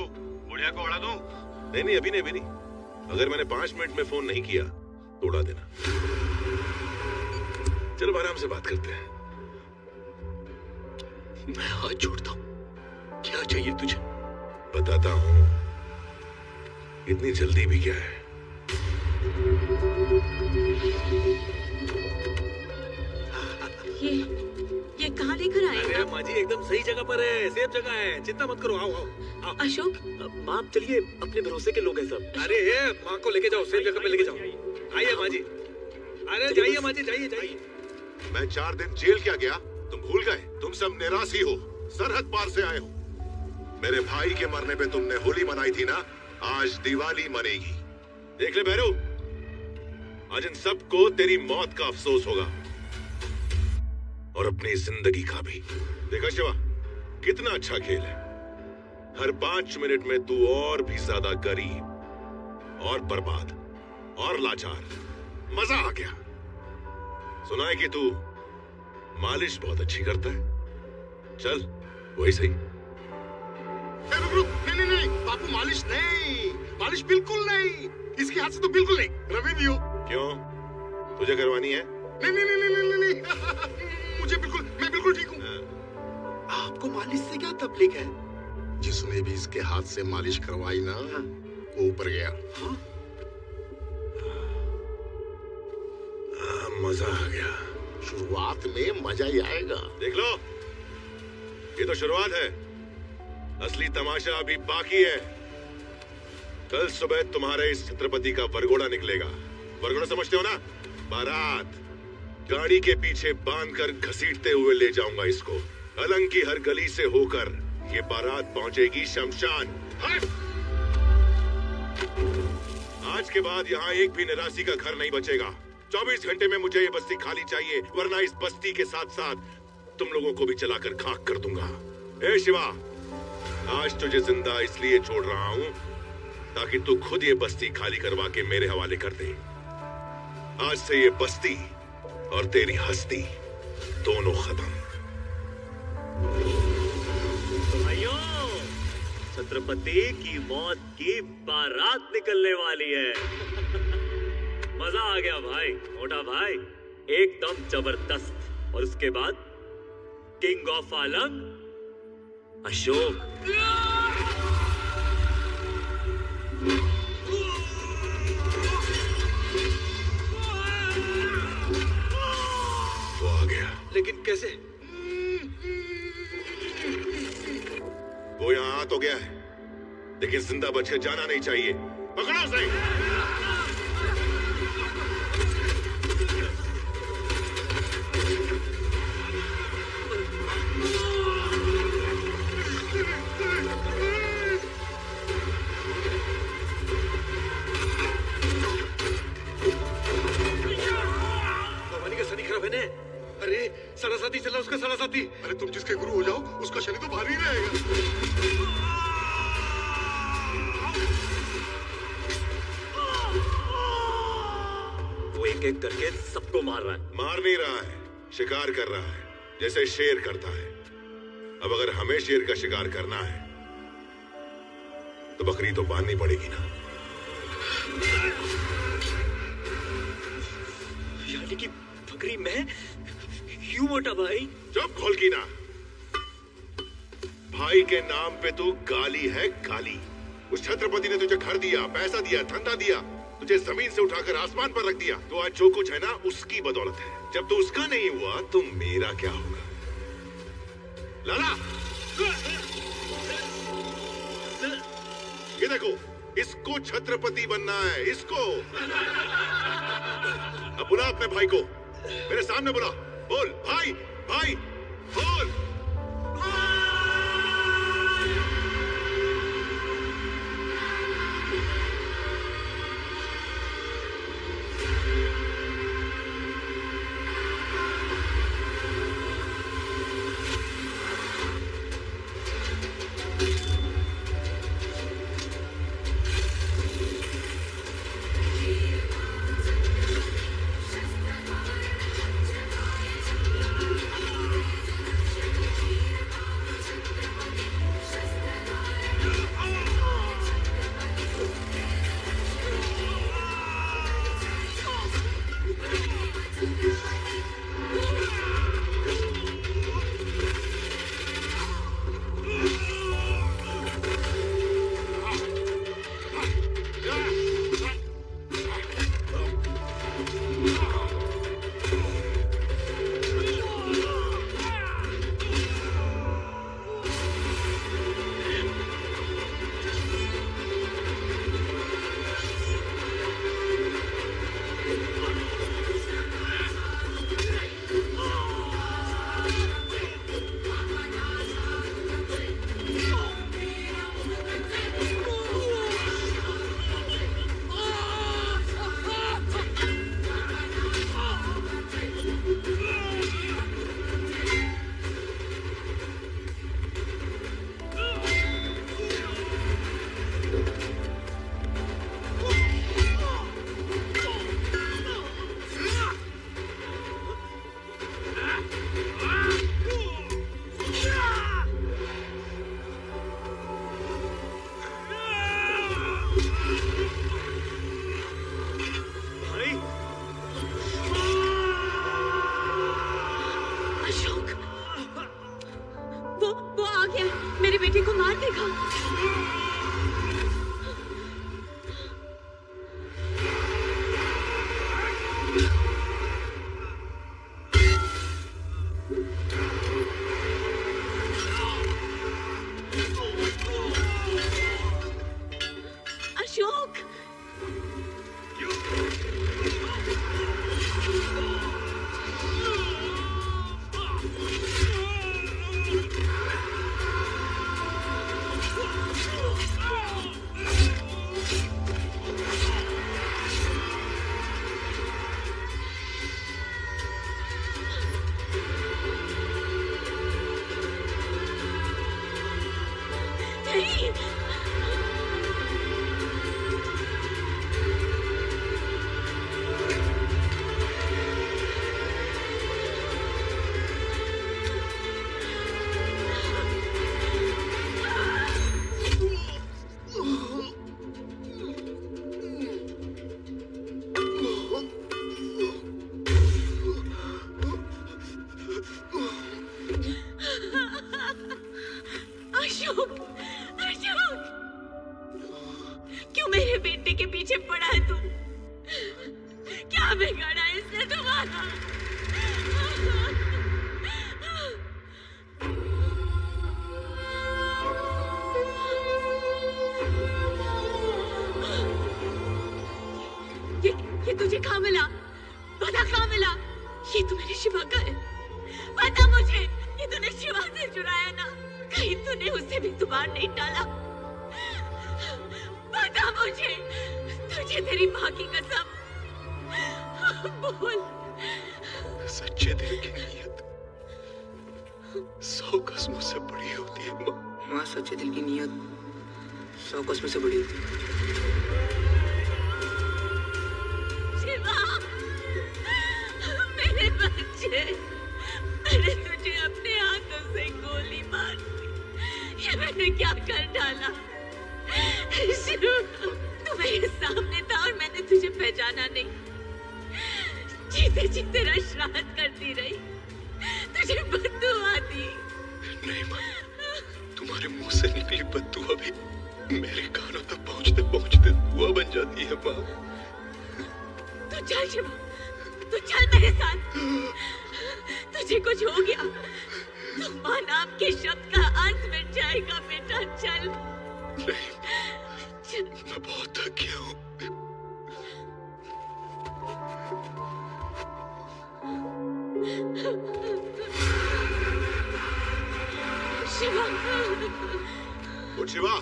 बुढ़िया को उड़ा दूं?
नहीं नहीं, अभी नहीं, अभी नहीं। अगर मैंने 5 मिनट में फोन नहीं किया तो उड़ा देना। चलो आराम से बात करते हैं।
मैं हाथ जोड़ता हूँ, क्या चाहिए तुझे?
बताता हूँ, इतनी जल्दी भी क्या है?
ये कहाँ लेकर आए?
अरे माँ जी एकदम सही जगह पर है, सेफ जगह है, चिंता मत करो। आओ आओ, आओ।
अशोक,
माँ चलिए, अपने भरोसे के लोग हैं सब।
अरे माँ को लेके जाओ, सेफ जगह पे लेके जाओ। आइए माँ जी, अरे जाइए माँ जी, जाइए जाइए।
मैं 4 दिन जेल क्या गया? तुम भूल गए? तुम सब निराशी हो।
सरहद पार से आए हो। मेरे भाई के मरने पे तुमने होली मनाई थी ना, आज दिवाली मनेगी।
देख ले भैरू, आज इन सबको तेरी मौत का अफसोस होगा और अपनी जिंदगी का भी। देखा शिवा, कितना अच्छा खेल है। हर 5 मिनट में तू और भी ज्यादा गरीब और बर्बाद और लाचार। मजा आ गया। सुना है कि तू मालिश बहुत अच्छी करता है। चल वही सही।
नहीं नहीं नहीं बापू, मालिश नहीं, मालिश बिल्कुल नहीं। इसके हाथ से तो बिल्कुल नहीं। रवि दियो।
क्यों, तुझे करवानी है?
नहीं नहीं नहीं नहीं नहीं, नहीं। मुझे बिल्कुल, मैं बिल्कुल ठीक हूँ। आपको मालिश से क्या तकलीफ है? जिसने भी इसके हाथ से मालिश करवाई ना, वो ऊपर गया।
मजा आ गया।
शुरुआत में मजा ही आएगा।
देख लो, ये तो शुरुआत है, असली तमाशा अभी बाकी है। कल सुबह तुम्हारे इस छत्रपति का वरघोड़ा निकलेगा। वरघोड़ा समझते हो ना? बारात। गाड़ी के पीछे बांधकर घसीटते हुए ले जाऊंगा इसको। अलंग की हर गली से होकर ये बारात पहुंचेगी शमशान। आज के बाद यहाँ एक भी निराशी का घर नहीं बचेगा। 24 घंटे में मुझे ये बस्ती खाली चाहिए, वरना इस बस्ती के साथ साथ तुम लोगों को भी जलाकर खाक कर दूंगा। ए शिवा, आज तुझे जिंदा इसलिए छोड़ रहा हूं ताकि तू खुद ये बस्ती खाली करवा के मेरे हवाले कर दे। आज से ये बस्ती और तेरी हस्ती दोनों खत्म।
भाइयों, छत्रपति की मौत की बारात निकलने वाली है। मजा आ गया भाई, मोटा भाई, एकदम जबरदस्त। और उसके बाद किंग ऑफ अलंग अशोक।
वो आ गया।
लेकिन कैसे?
वो यहाँ आ तो गया है, लेकिन जिंदा बचकर जाना नहीं चाहिए। पकड़ो उसे।
भवानी का शनि खराब है ने? अरे सारा साथी चला, उसका सारा साथी।
अरे तुम जिसके गुरु हो जाओ, उसका शनि तो भारी रहेगा।
वो एक एक करके सबको मार रहा है।
मार नहीं रहा है, शिकार कर रहा है, जैसे शेर करता है। अब अगर हमें शेर का शिकार करना है तो बकरी तो बांधनी पड़ेगी ना।
यानी कि बकरी मैं? क्यों मोटा भाई?
चुप खोल की ना। भाई के नाम पे तू गाली है, गाली। उस छत्रपति ने तुझे घर दिया, पैसा दिया, धंधा दिया, तुझे जमीन से उठाकर आसमान पर रख दिया। तो आज जो कुछ है ना, उसकी बदौलत है। जब तू उसका नहीं हुआ तो मेरा क्या होगा? लाला, ये देखो, इसको छत्रपति बनना है, इसको। अब बुला अपने भाई को, मेरे सामने बुला। बोल भाई, भाई बोल।
अशोक, नहीं। अशोक, अशोक, क्यों मेरे बेटे के पीछे पड़ा है तू? क्या बिगाड़ा है इसने तुम्हारा? ये तुझे कहाँ मिला? बता कहाँ मिला? ये तो मेरे शिवा का है। बता मुझे, ये तूने शिवा से चुराया ना? कहीं तूने उसे भी तुम्हार नहीं डाला? बता मुझे, तुझे तेरी माँ की कसम बोल।
सच्चे दिल की नीयत 100 कसमों से बड़ी होती है माँ।
माँ, सच्चे दिल की नीयत 100 कसमों से बड़ी होती है।
शिवा, मेरे बच्चे, मैंने तुझे अपने हाथों से गोली मार दी। ये मैंने क्या कर डाला? शिव, तू मेरे सामने था और मैंने तुझे पहचाना नहीं। जीते जी तेरा श्राद्ध करती रही, तुझे बद्दुआ दी।
नहीं माँ, तुम्हारे मुंह से निकली बद्दुआ भी मेरे कानों तक पहुंचते पहुंचते दुआ बन जाती है माँ।
तू चल शिवा, तू चल मेरे साथ। तुझे कुछ हो गया तो माँ नाम के शब्द का अर्थ मिट जाएगा बेटा। चल।
नहीं, मैं बहुत थक गया हूँ।
शिवा,
उठ शिवा,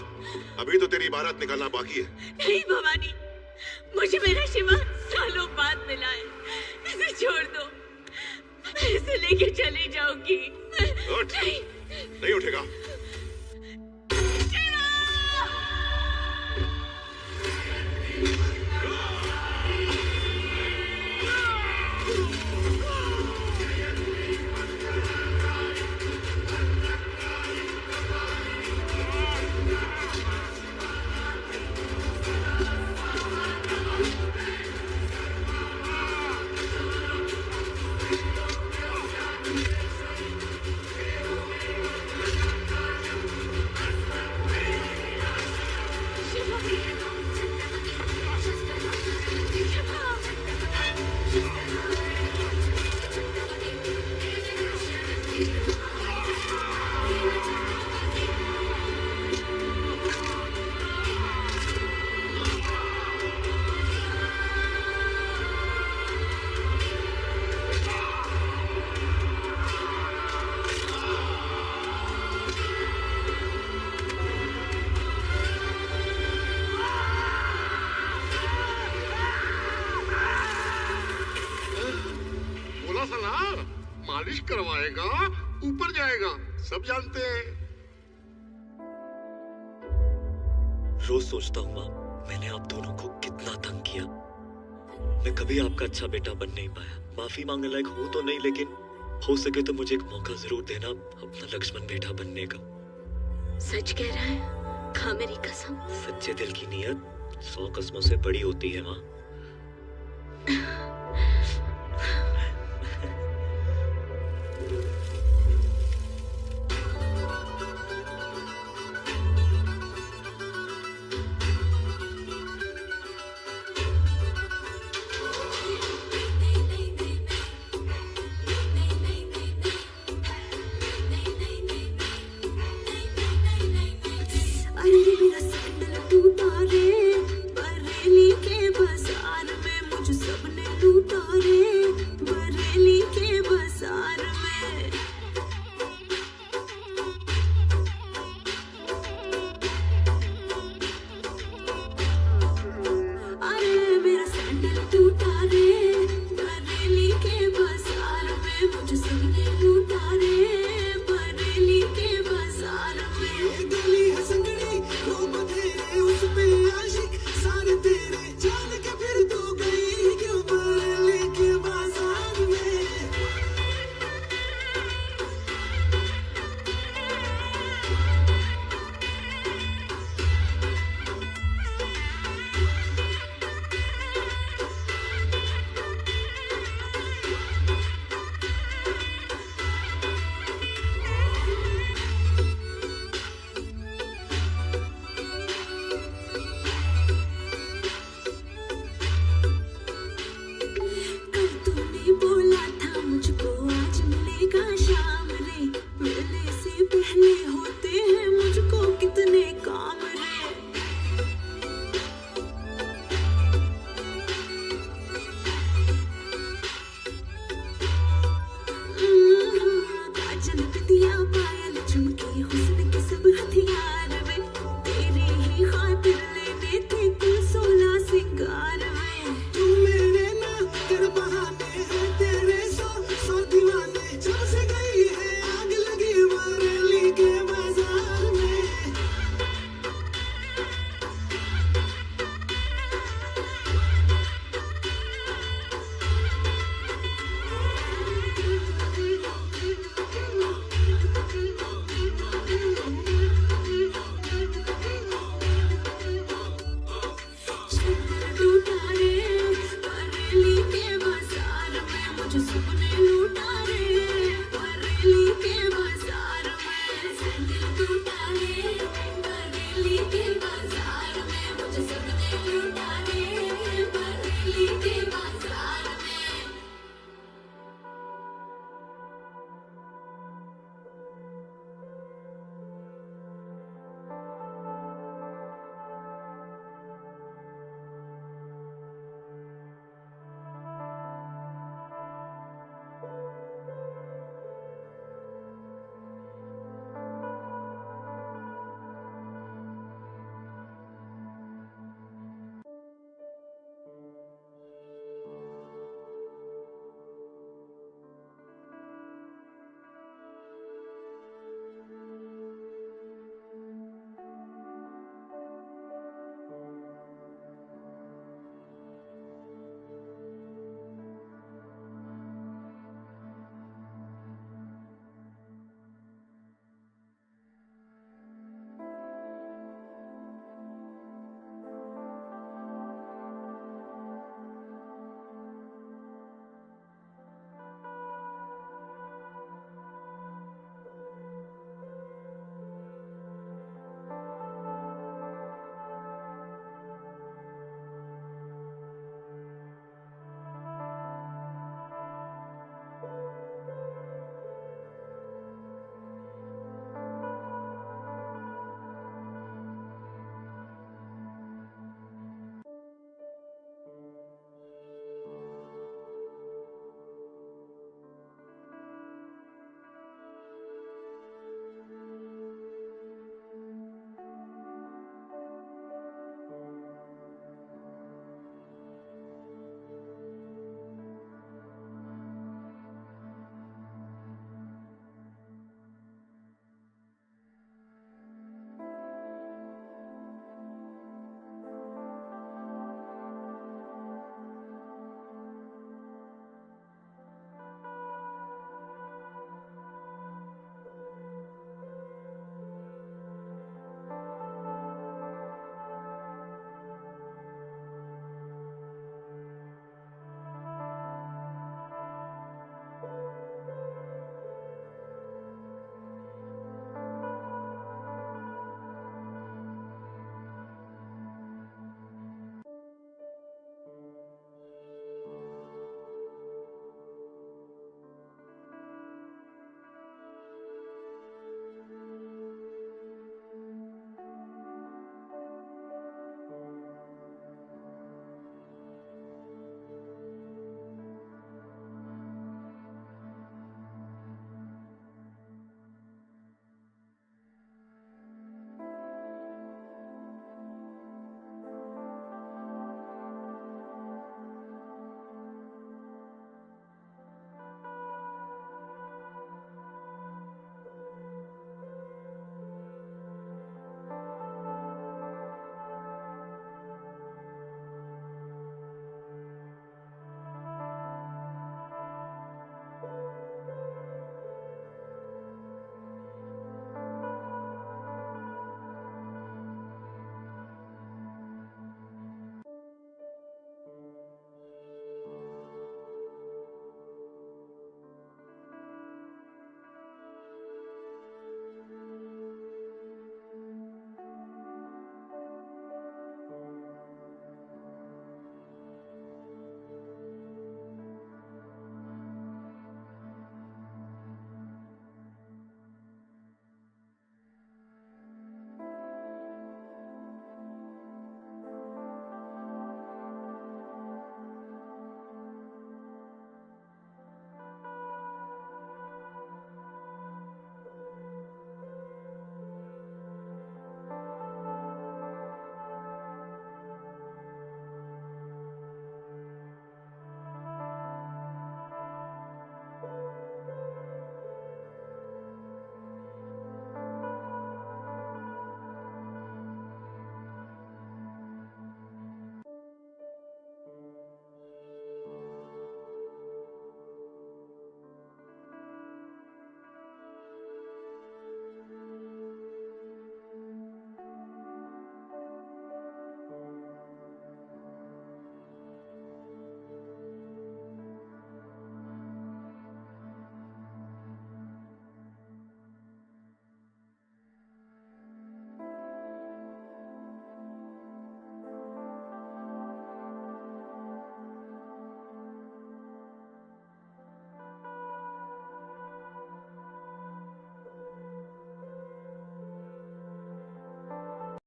अभी तो तेरी इबारत निकलना बाकी है।
नहीं भवानी, मुझे मेरा शिवा सालों बाद मिला है। इसे छोड़ दो, मैं इसे लेके चली जाऊंगी।
उठ। नहीं उठेगा।
मालिश करवाएगा, ऊपर जाएगा, सब जानते हैं।
रोज सोचता हूँ माँ, मैंने आप दोनों को कितना तंग किया। मैं कभी आपका अच्छा बेटा बन नहीं पाया। माफी मांगने लायक हूँ तो नहीं, लेकिन हो सके तो मुझे एक मौका जरूर देना अपना लक्ष्मण बेटा बनने का।
सच कह रहा है? खा मेरी कसम।
सच्चे दिल की नीयत 100 कसमों से बड़ी होती है माँ।
झूठा